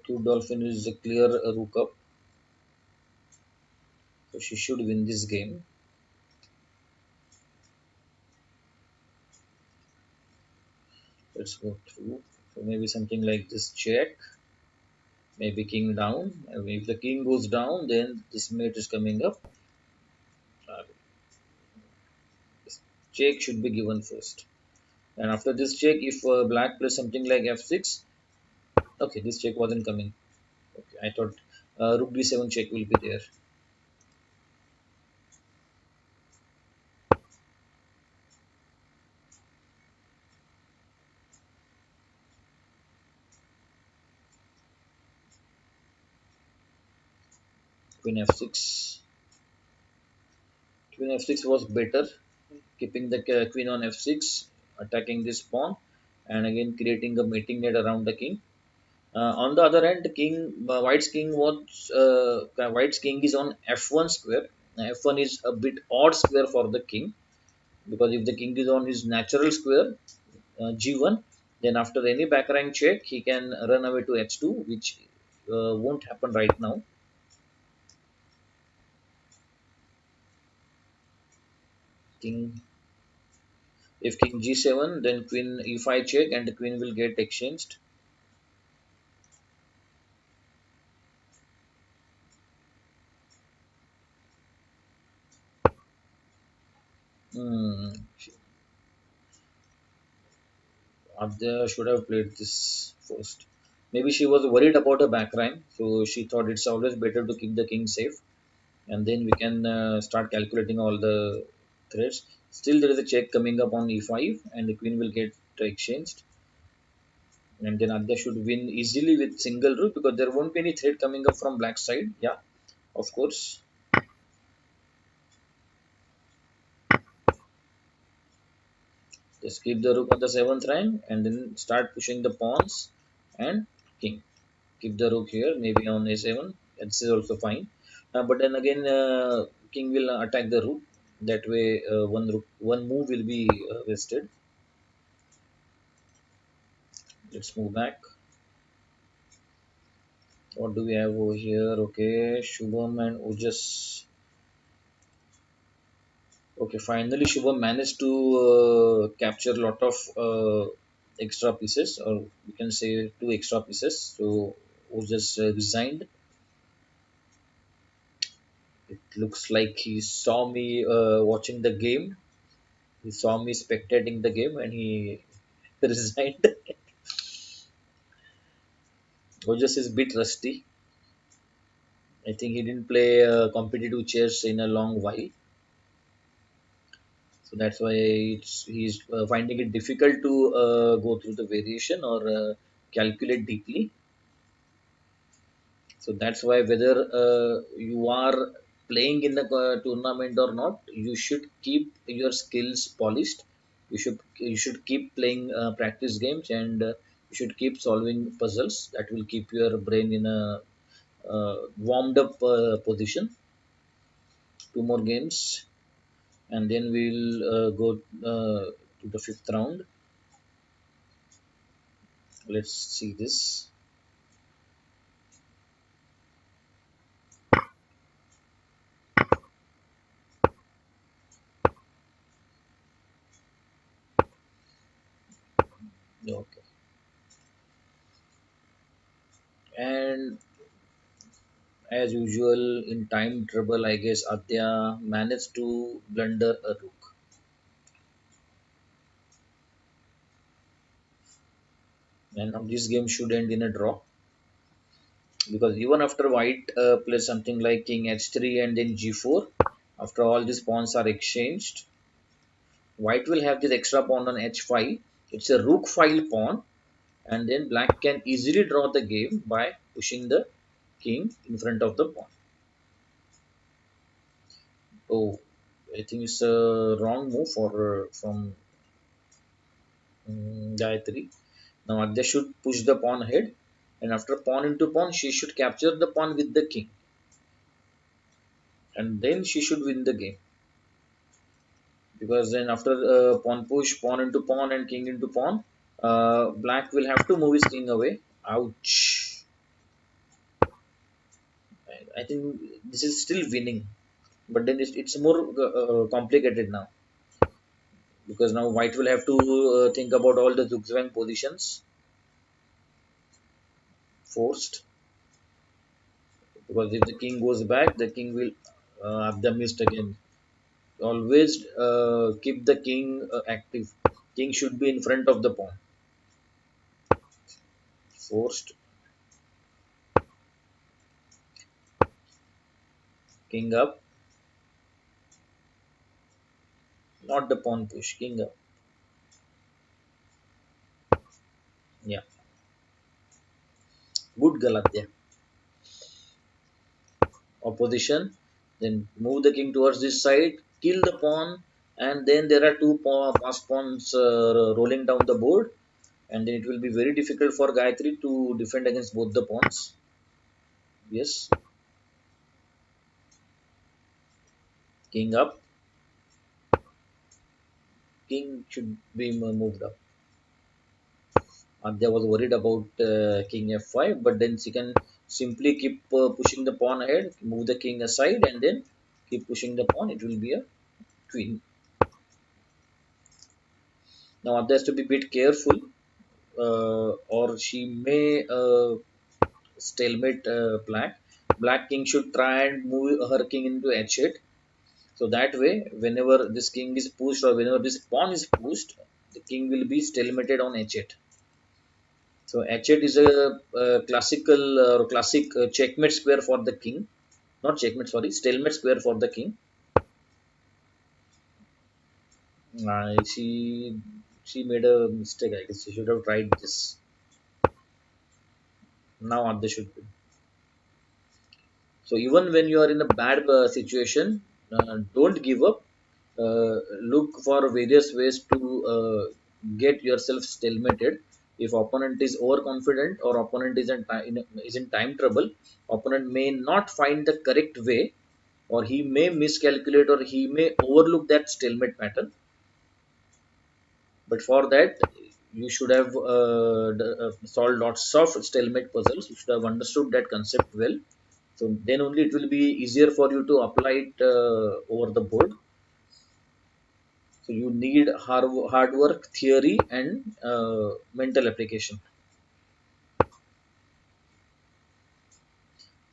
S1: Q Dolphin is a clear rook up, so she should win this game. Let's go through. So maybe something like this check, maybe king down. If the king goes down, then this mate is coming up. Uh, this check should be given first. And after this check, if black plays something like f6, okay, this check wasn't coming. Okay, I thought rook d7 check will be there. Queen f6. Queen f6 was better, keeping the queen on f6, attacking this pawn, and again creating a mating net around the king. On the other hand, White's king is on f1 square. F1 is a bit odd square for the king, because if the king is on his natural square, g1, then after any back rank check, he can run away to h2, which won't happen right now. King, if king g7, then queen e5 check, and the queen will get exchanged. Hmm. Adya should have played this first. Maybe she was worried about her back line, so she thought it's always better to keep the king safe, and then we can start calculating all the threats. Still, there is a check coming up on e5, and the queen will get exchanged, and then Adya should win easily with single rook because there won't be any threat coming up from black side. Yeah, of course. Just keep the rook on the seventh rank, and then start pushing the pawns and king. Keep the rook here, maybe on a7. That's also fine. But then again, king will attack the rook. That way, one move will be wasted. Let's move back. What do we have over here? Okay, Shubham and Ojas. Okay, finally Shubham managed to capture a lot of extra pieces, or we can say two extra pieces. So Ojas resigned. It looks like he saw me watching the game. He saw me spectating the game and he resigned. Ojas is a bit rusty. I think he didn't play competitive chess in a long while. So that's why he's finding it difficult to go through the variation or calculate deeply. So that's why whether you are playing in the tournament or not, you should keep your skills polished. You should keep playing practice games, and you should keep solving puzzles. That will keep your brain in a warmed up position. Two more games, and then we'll go to the fifth round. Let's see this. Okay, and as usual, in time trouble, I guess Adya managed to blunder a rook. And now this game should end in a draw because even after white plays something like king h3 and then g4, after all these pawns are exchanged, white will have this extra pawn on h5. It's a rook file pawn, and then black can easily draw the game by pushing the king in front of the pawn. Oh, I think it's a wrong move for from Gayatri. Now Adya should push the pawn ahead, and after pawn into pawn, she should capture the pawn with the king, and then she should win the game. Because then after pawn push, pawn into pawn, and king into pawn, black will have to move his king away. Ouch! I think this is still winning, but then it's more complicated now because now white will have to think about all the zugzwang positions forced. Because if the king goes back, the king will have the missed again. Always keep the king active. King should be in front of the pawn. Forced king up, not the pawn push. King up. Yeah, good Galatya. Opposition. Then move the king towards this side, kill the pawn, and then there are two passed pawns rolling down the board, and then it will be very difficult for Gayatri to defend against both the pawns. Yes, king up. King should be moved up. Adya was worried about king f5, but then she can simply keep pushing the pawn ahead, move the king aside, and then keep pushing the pawn. It will be a queen. Now Adya has to be a bit careful, or she may stalemate black. Black king should try and move her king into h8. So that way, whenever this king is pushed or whenever this pawn is pushed, the king will be stalemated on h8. So h8 is a classical or classic checkmate square for the king. Not checkmate, sorry, stalemate square for the king. She made a mistake. I guess she should have tried this. Now they should be. So even when you are in a bad situation, don't give up. Look for various ways to get yourself stalemated. If opponent is overconfident or opponent is in time trouble, opponent may not find the correct way, or he may miscalculate, or he may overlook that stalemate pattern. But for that, you should have solved lots of stalemate puzzles. You should have understood that concept well. So then only it will be easier for you to apply it over the board. So you need hard work, theory, and mental application.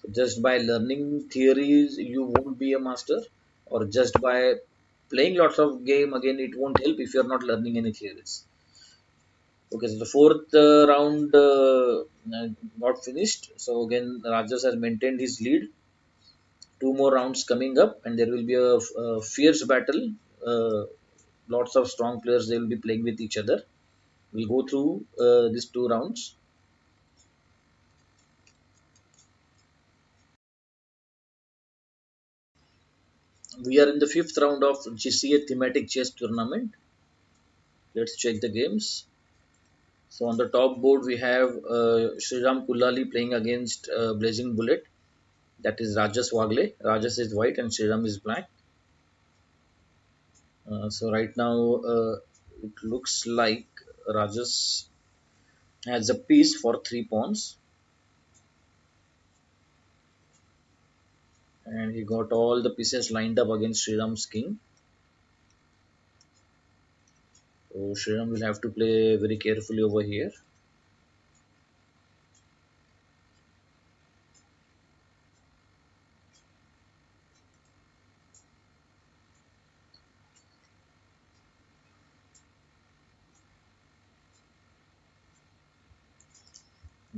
S1: So just by learning theories, you won't be a master, or just by playing lots of game again, it won't help if you're not learning any theories. Okay, so the fourth round got finished. So again, Rajas has maintained his lead. Two more rounds coming up, and there will be a fierce battle. Lots of strong players, they will be playing with each other. We'll go through these two rounds. We are in the fifth round of GCA Thematic Chess Tournament. Let's check the games. So on the top board we have Sriram Kullali playing against Blazing Bullet. That is Rajas Wagle. Rajas is white and Sriram is black. So right now it looks like Rajas has a piece for 3 pawns, and he got all the pieces lined up against Sriram's king. So Sriram will have to play very carefully over here.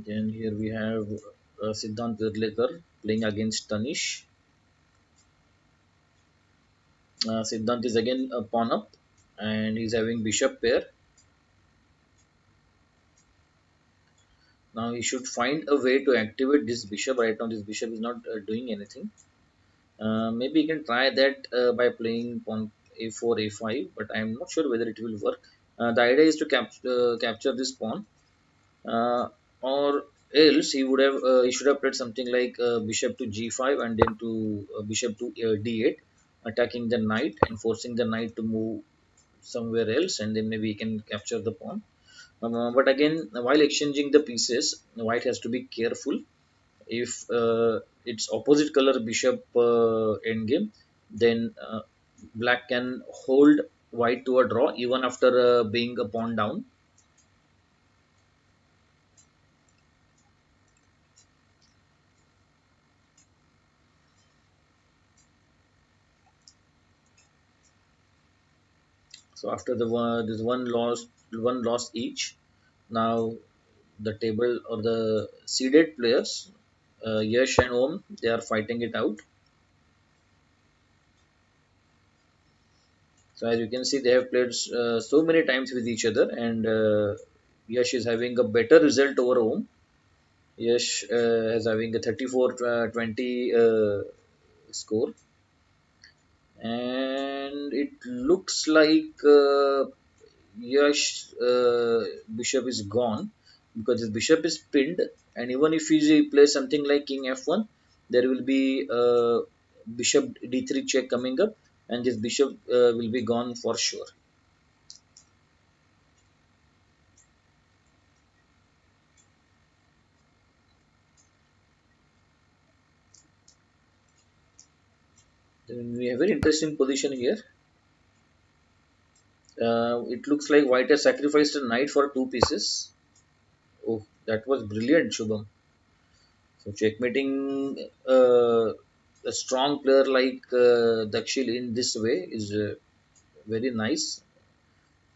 S1: Then here we have Siddhant Virlekar playing against Tanish. Siddhant is again a pawn up, and he's having bishop pair. Now he should find a way to activate this bishop. Right now this bishop is not doing anything. Maybe he can try that by playing pawn a4, a5, but I'm not sure whether it will work. The idea is to capture this pawn, or else he should have played something like bishop to g5 and then to bishop to d8, attacking the knight and forcing the knight to move somewhere else, and then maybe he can capture the pawn. But again, while exchanging the pieces, white has to be careful. If it's opposite color bishop endgame, then black can hold white to a draw even after being a pawn down. So after this one lost each. Now the table or the seeded players, Yash and Om, they are fighting it out. So as you can see, they have played so many times with each other, and Yash is having a better result over Om. Yash is having a 34-20 score, and it looks like Yash bishop is gone because his bishop is pinned, and even if he plays something like King F1, there will be bishop D3 check coming up, and this bishop will be gone for sure. Then we have a very interesting position here. It looks like White has sacrificed a knight for two pieces. Oh, that was brilliant, Shubham. So checkmating a strong player like Dakshil in this way is very nice.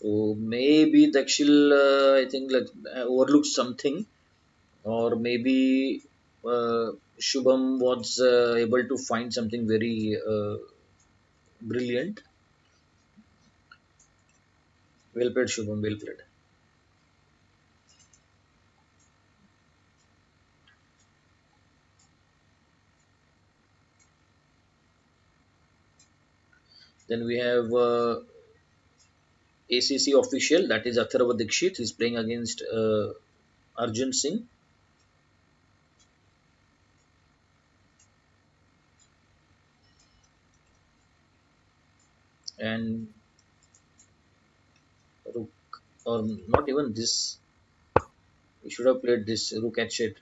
S1: So maybe Dakshil, I think, like overlooked something, or maybe Shubham was able to find something very brilliant. Well played, Shubham. Well played. Then we have ACC official, that is Atharva Dikshit. He's playing against Arjun Singh. And Rook, or not even this. He should have played this Rook H8.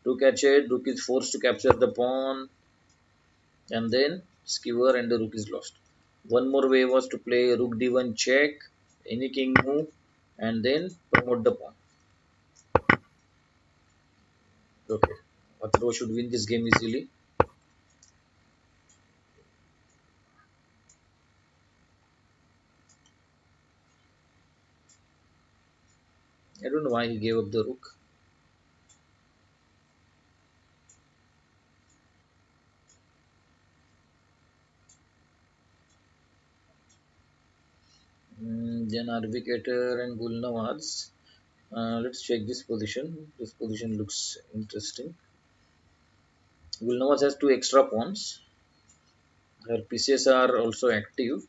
S1: Rook H8. Rook is forced to capture the pawn, and then skewer, and the rook is lost. One more way was to play Rook D1 check, any king move, and then promote the pawn. Okay, Atharva should win this game easily. I don't know why he gave up the rook. Then Arvikator and Gulnawaz. Let's check this position. This position looks interesting. Gulnawaz has two extra pawns. Her pieces are also active.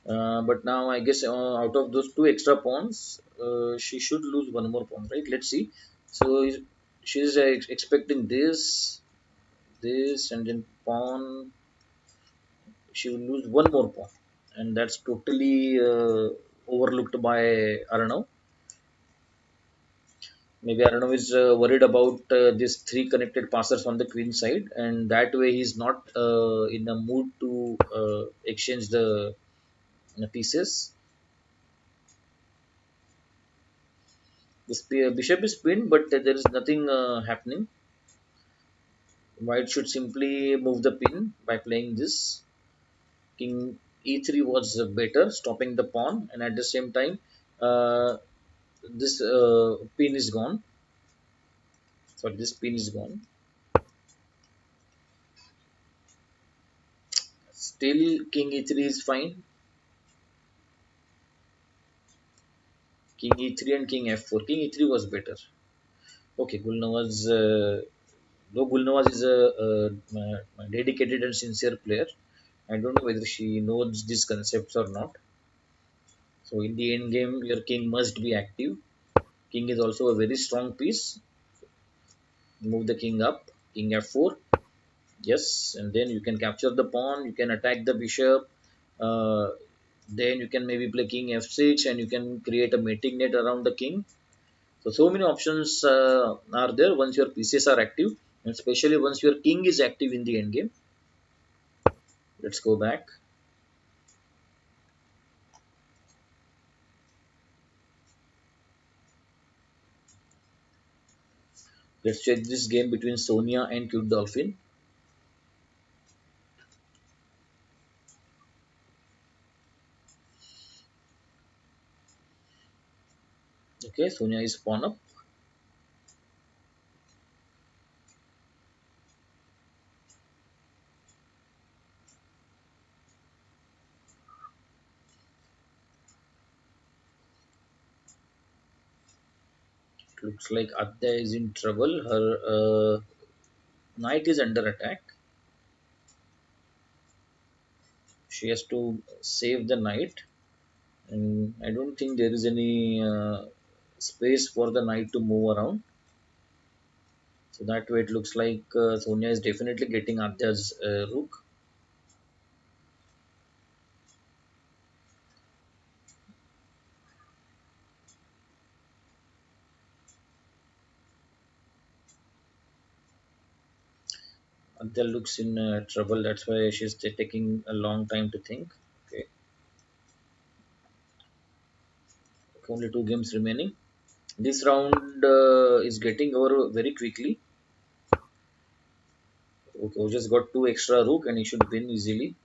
S1: But now I guess out of those two extra pawns, she should lose one more pawn, right? Let's see. So she's expecting this, and then pawn. She will lose one more pawn, and that's totally overlooked by Arnav. Maybe Arnav is worried about these three connected passers on the queen side, and that way he's not in a mood to exchange the pieces. This bishop is pinned, but there is nothing happening. White should simply move the pin by playing this. King e3 was better, stopping the pawn, and at the same time, uh, this pin is gone. Sorry, this pin is gone. Still, king e3 is fine. King e3 and king f4. King e3 was better. Okay, Gulnawaz. Though Gulnawaz is a dedicated and sincere player, I don't know whether she knows these concepts or not. So in the end game, your king must be active. King is also a very strong piece. Move the king up. King f4. Yes, and then you can capture the pawn. You can attack the bishop. Uh, then you can maybe play king f6, and you can create a mating net around the king. So many options are there once your pieces are active, and especially once your king is active in the endgame. Let's go back. Let's check this game between Sonia and Cute Dolphin. Okay, Sonia is pawn up. Looks like Adya is in trouble. Her knight is under attack. She has to save the knight, and I don't think there is any space for the knight to move around. So that way it looks like Sonia is definitely getting Adya's rook. Adya looks in trouble. That's why she's taking a long time to think. Okay, only two games remaining. This round is getting over very quickly. Okay, we just got two extra rook and he should win easily.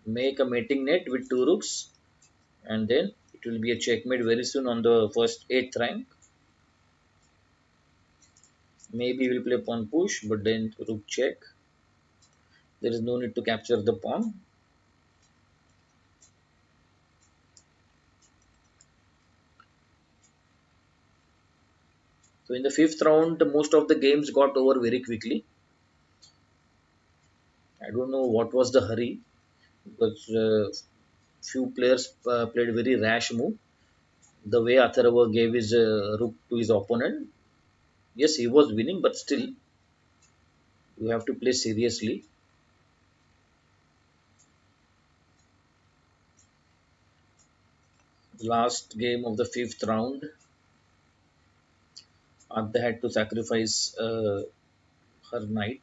S1: Make a mating net with two rooks, and then it will be a checkmate very soon on the first 8th rank. Maybe we'll play pawn push, but then rook check. There is no need to capture the pawn. So in the 5th round, most of the games got over very quickly. I don't know what was the hurry, because few players played very rash move. The way Atharva gave his rook to his opponent, yes, he was winning, but still, you have to play seriously. Last game of the 5th round, Adda had to sacrifice her knight.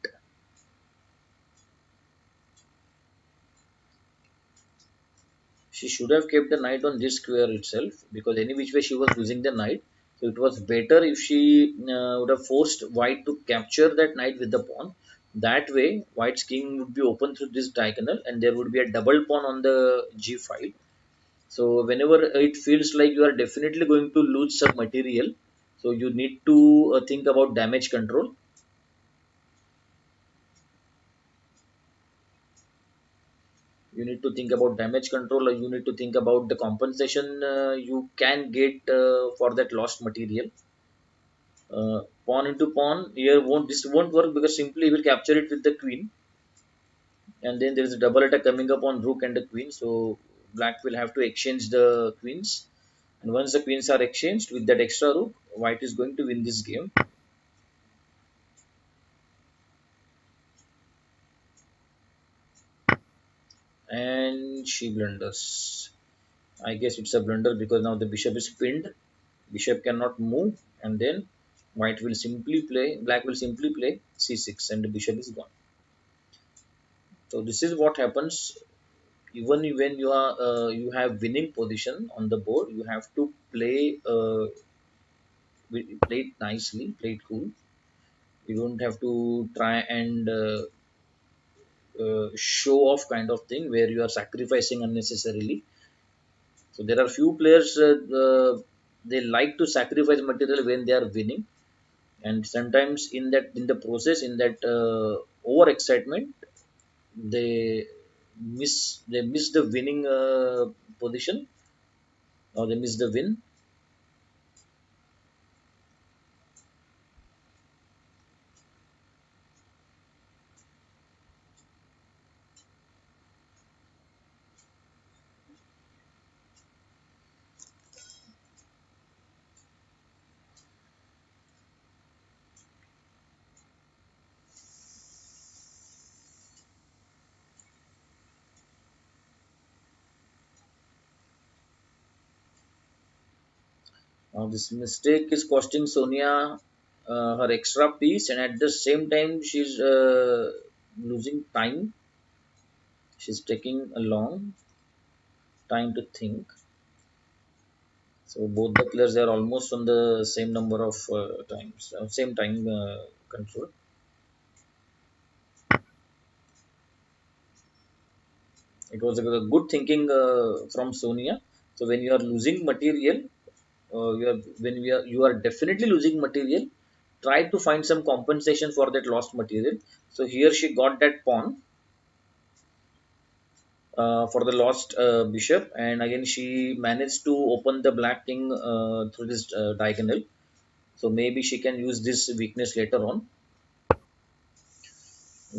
S1: She should have kept the knight on this square itself, because any which way she was losing the knight. So it was better if she would have forced white to capture that knight with the pawn. That way, white's king would be open through this diagonal, and there would be a double pawn on the g file. So whenever it feels like you are definitely going to lose some material, so you need to think about damage control. You need to think about damage control, or you need to think about the compensation you can get for that lost material. Pawn into pawn here won't, this won't work, because simply he will capture it with the queen, and then there is a double attack coming up on rook and the queen. So black will have to exchange the queens, and once the queens are exchanged with that extra rook, white is going to win this game. And she blunders. I guess it's a blunder, because now the bishop is pinned. Bishop cannot move, and then black will simply play c6, and the bishop is gone. So this is what happens. Even when you have winning position on the board, you have to play it nicely, play it cool. You don't have to try and show off kind of thing where you are sacrificing unnecessarily. So there are few players, they like to sacrifice material when they are winning, and sometimes in the process, in that over excitement, they miss the winning position, or they miss the win. Now this mistake is costing Sonia her extra piece, and at the same time she's losing time. She's taking a long time to think. So both the players are almost on the same number of times, same time control. It was a good thinking from Sonia. So when you are losing material, you are definitely losing material. Try to find some compensation for that lost material. So here she got that pawn for the lost bishop, and again she managed to open the black king through this diagonal. So maybe she can use this weakness later on.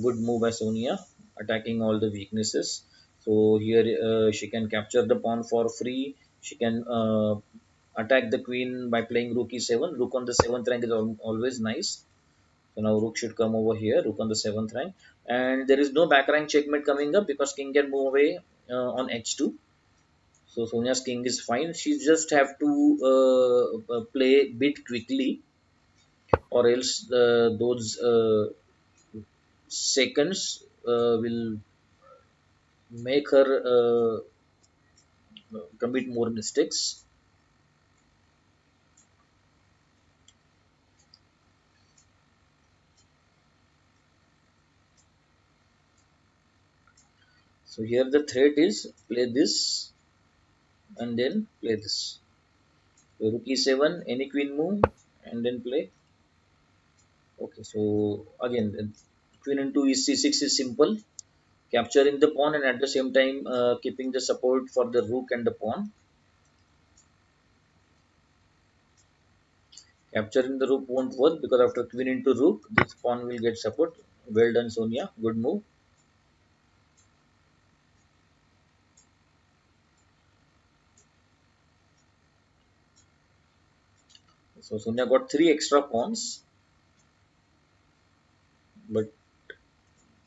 S1: Good move by Sonia, attacking all the weaknesses. So here she can capture the pawn for free. She can attack the queen by playing rook e7. Rook on the 7th rank is always nice. So now rook should come over here, rook on the 7th rank. And there is no back rank checkmate coming up, because king can move away on h2. So Sonia's king is fine. She just have to play bit quickly, or else those seconds will make her commit more mistakes. So here the threat is play this and then play this. So rook e7, any queen move, and then play. Okay, so again, queen into e6 is simple, capturing the pawn and at the same time keeping the support for the rook and the pawn. Capturing the rook won't work because after queen into rook, this pawn will get support. Well done, Sonia. Good move. So Sonia got three extra pawns, but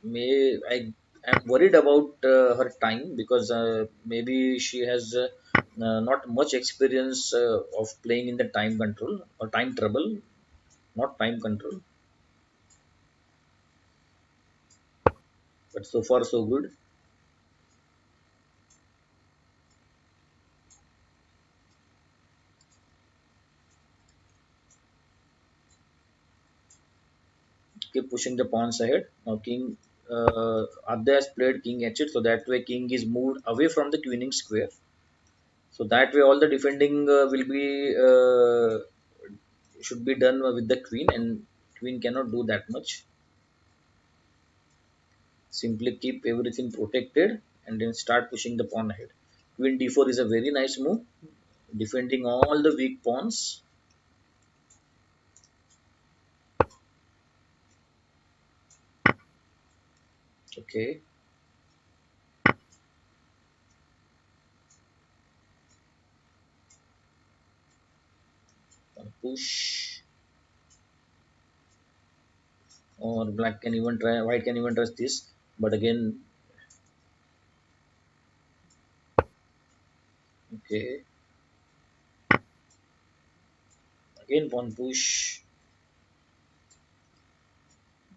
S1: may am worried about her time because maybe she has not much experience of playing in the time control or time trouble, not time control. But so far so good. Keep pushing the pawns ahead. Now King Adya has played King H8, so that way King is moved away from the queening square. So that way all the defending will be should be done with the queen, and queen cannot do that much. Simply keep everything protected and then start pushing the pawn ahead. Queen d4 is a very nice move, defending all the weak pawns. Okay, push, or black can even try, white can even trust this, but again, okay, again pawn push,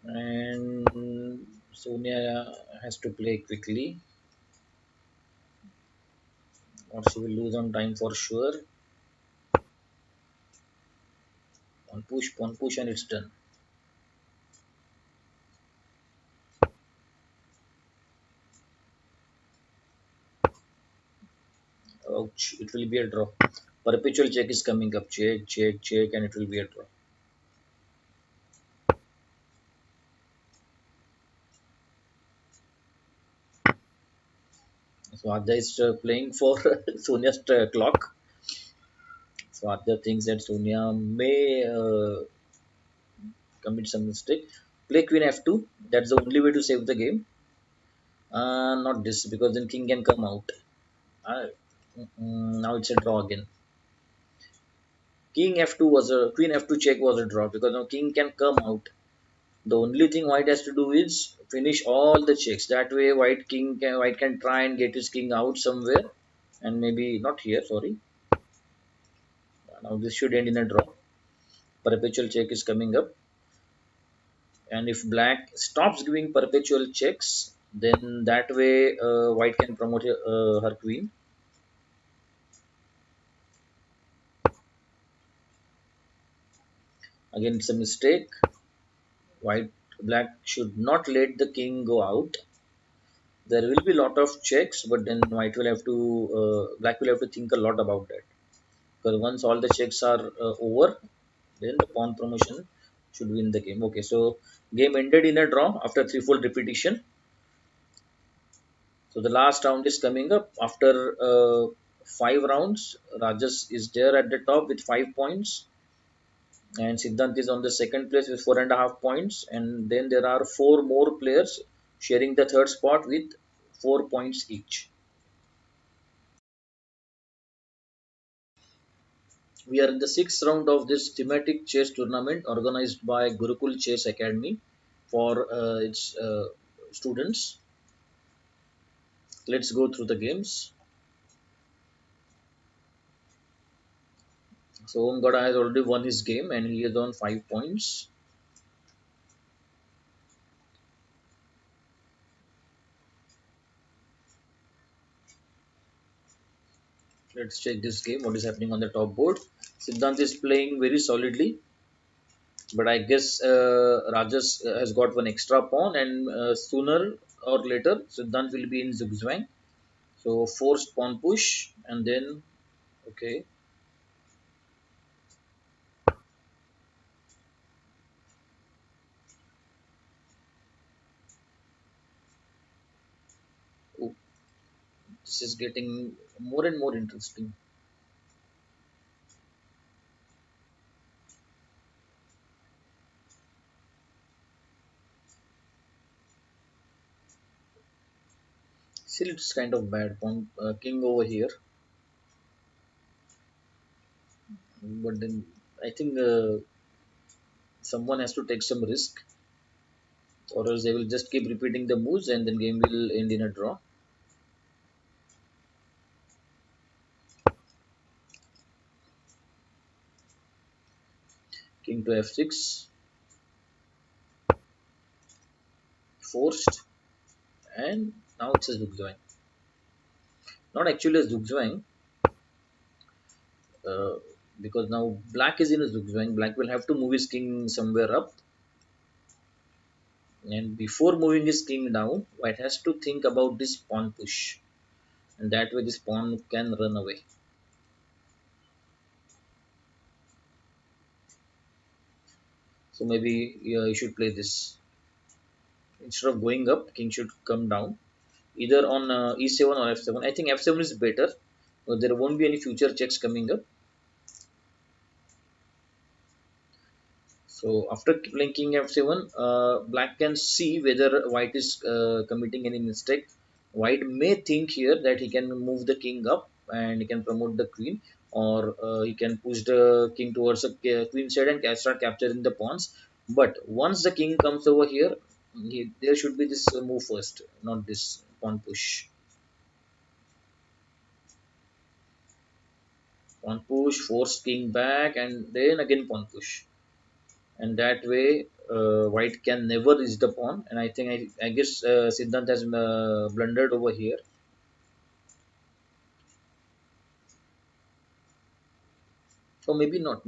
S1: and Sonia has to play quickly, or she will lose on time for sure. Pawn push, and it's done. Ouch, it will be a draw. Perpetual check is coming up. Check, check, check, and it will be a draw. So Adya is playing for Sonia's clock. So Adya thinks that Sonia may commit some mistake. Play Queen F2. That's the only way to save the game. Not this because then King can come out. Uh, Now it's a draw again. King F2 was a Queen F2 check was a draw because now King can come out. The only thing White has to do is finish all the checks. That way, White can try and get his king out somewhere, and maybe not here. Sorry. Now this should end in a draw. Perpetual check is coming up, and if Black stops giving perpetual checks, then that way White can promote her queen. Again, it's a mistake. White Black should not let the king go out. There will be a lot of checks, but then White will have to Black will have to think a lot about that. Because once all the checks are over, then the pawn promotion should win the game. Okay, so game ended in a draw after threefold repetition. So the last round is coming up after 5 rounds. Rajas is there at the top with 5 points, and Siddhant is on the second place with 4.5 points. And then there are four more players sharing the third spot with 4 points each. We are in the sixth round of this thematic chess tournament organized by Gurukul Chess Academy for its students. Let's go through the games. So Omgada has already won his game and he is on 5 points. Let's check this game. What is happening on the top board? Siddhant is playing very solidly, but I guess Rajas has got one extra pawn, and sooner or later, Siddhant will be in zugzwang. So forced pawn push, and then okay, oh, this is getting more and more interesting. Still, it's kind of bad. Pawn king over here, but then I think someone has to take some risk, or else they will just keep repeating the moves, and then game will end in a draw. King to f6, forced, and now it's a zugzwang. Not actually a zugzwang, uh, because now black is in a zugzwang. Black will have to move his king somewhere up, and before moving his king down, white has to think about this pawn push, and that way this pawn can run away. So maybe yeah, you should play this. Instead of going up, king should come down either on e7 or f7. I think f7 is better. There won't be any future checks coming up. So after playing king f7, black can see whether white is committing any mistake. White may think here that he can move the king up and he can promote the queen, or he can push the king towards the queen side and start capturing the pawns. But once the king comes over here, there should be this move first, not this pawn push. Pawn push, force king back, and then again pawn push. And that way white can never reach the pawn. And I guess Siddhant has blundered over here. Or maybe not.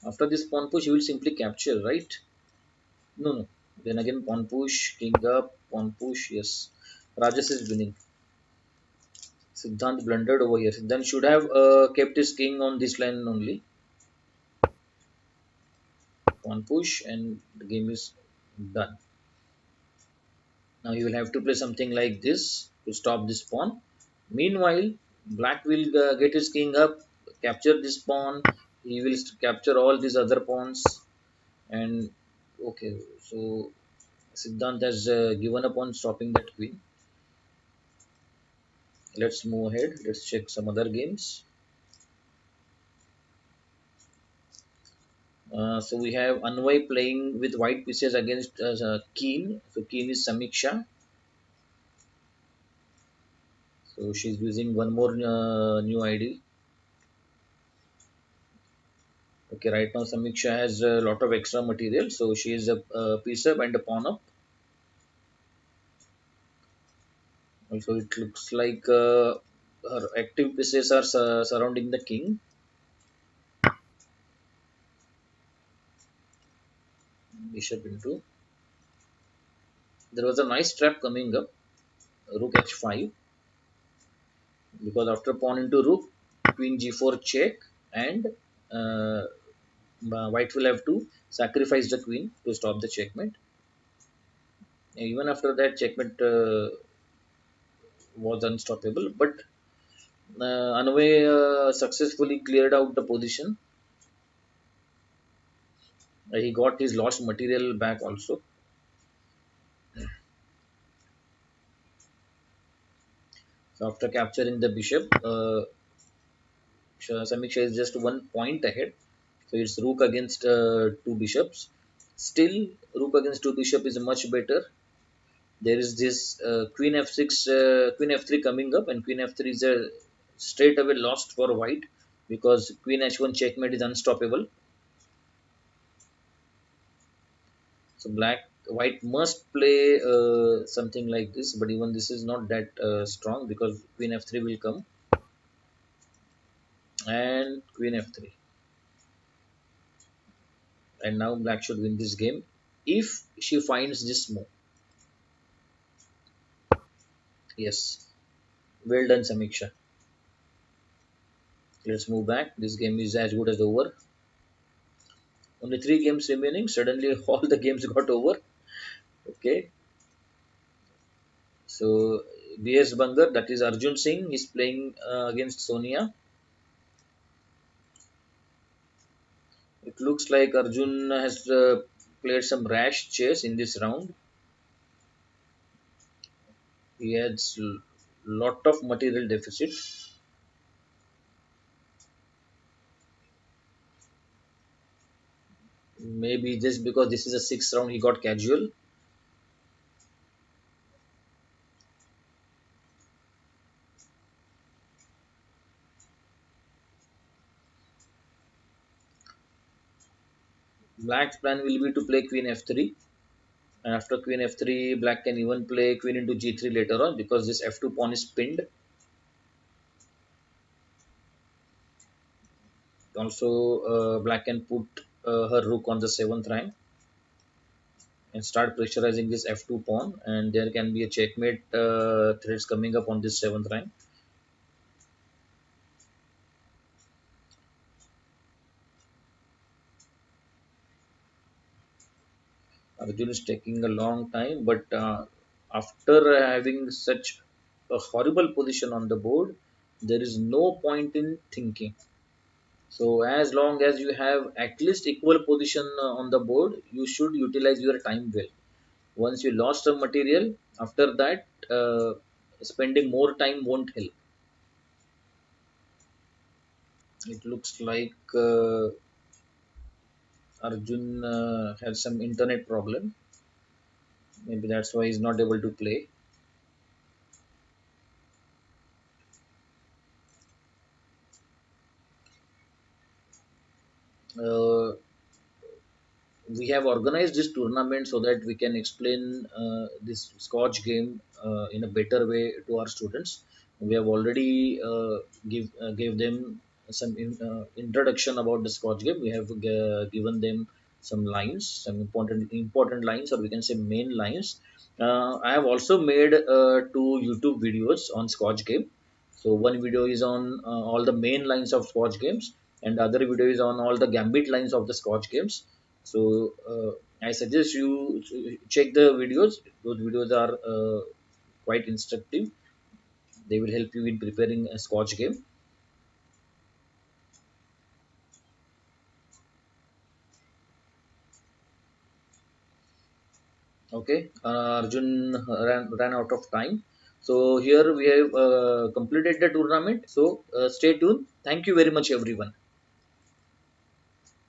S1: After this pawn push, he will simply capture, right? No. Then again pawn push, king up, pawn push. Yes, Rajas is winning. Siddhant blundered over here. Siddhant should have kept his king on this line only. Pawn push, and the game is done. Now you will have to play something like this to stop this pawn. Meanwhile, black will get his king up, capture this pawn. He will capture all these other pawns. And okay, so Siddhant has given up on stopping that queen. Let's move ahead. Let's check some other games. So we have Anvai playing with white pieces against Keen. So Keen is Samiksha. So she's using one more new ID. Okay, right now Samiksha has a lot of extra material, so she is a piece up and a pawn up. Also, it looks like her active pieces are surrounding the king. Bishop into. There was a nice trap coming up, rook h5, because after pawn into rook, queen g4 check, and uh, white will have to sacrifice the queen to stop the checkmate. Even after that, checkmate was unstoppable, but Anway successfully cleared out the position. He got his lost material back also. So after capturing the bishop, Samiksha is just 1 point ahead. So it's rook against two bishops. Still, rook against two bishop is much better. There is this queen f6, queen f3 coming up, and queen f3 is a straight away lost for white because queen h1 checkmate is unstoppable. So white must play something like this, but even this is not that strong because queen f3 will come, and queen f3, and now black should win this game if she finds this move. Yes. Well done, Samiksha. Let's move back. This game is as good as over. Only three games remaining. Suddenly, all the games got over. Okay. So, BS Bangar, that is Arjun Singh, is playing against Sonia. It looks like Arjun has played some rash chess in this round. He has lot of material deficit. Maybe just because this is a sixth round, he got casual. Black's plan will be to play Queen F3, and after Queen F3, Black can even play Queen into G3 later on because this F2 pawn is pinned. Also, Black can put her rook on the seventh rank and start pressurizing this F2 pawn, and there can be a checkmate threats coming up on this seventh rank. Arjun is taking a long time, but after having such a horrible position on the board, there is no point in thinking. So as long as you have at least equal position on the board, you should utilize your time well. Once you lost some material, after that, spending more time won't help. It looks like Arjun has some internet problem. Maybe that's why he's not able to play. Uh, we have organized this tournament so that we can explain this Scotch game in a better way to our students. We have already gave them some introduction about the Scotch game. We have given them some lines, some important lines, or we can say main lines. I have also made two YouTube videos on Scotch game. So one video is on all the main lines of Scotch games, and the other video is on all the gambit lines of the Scotch games. So I suggest you to check the videos. Those videos are quite instructive. They will help you in preparing a Scotch game. Okay, Arjun ran out of time. So here we have completed the tournament. So stay tuned. Thank you very much, everyone.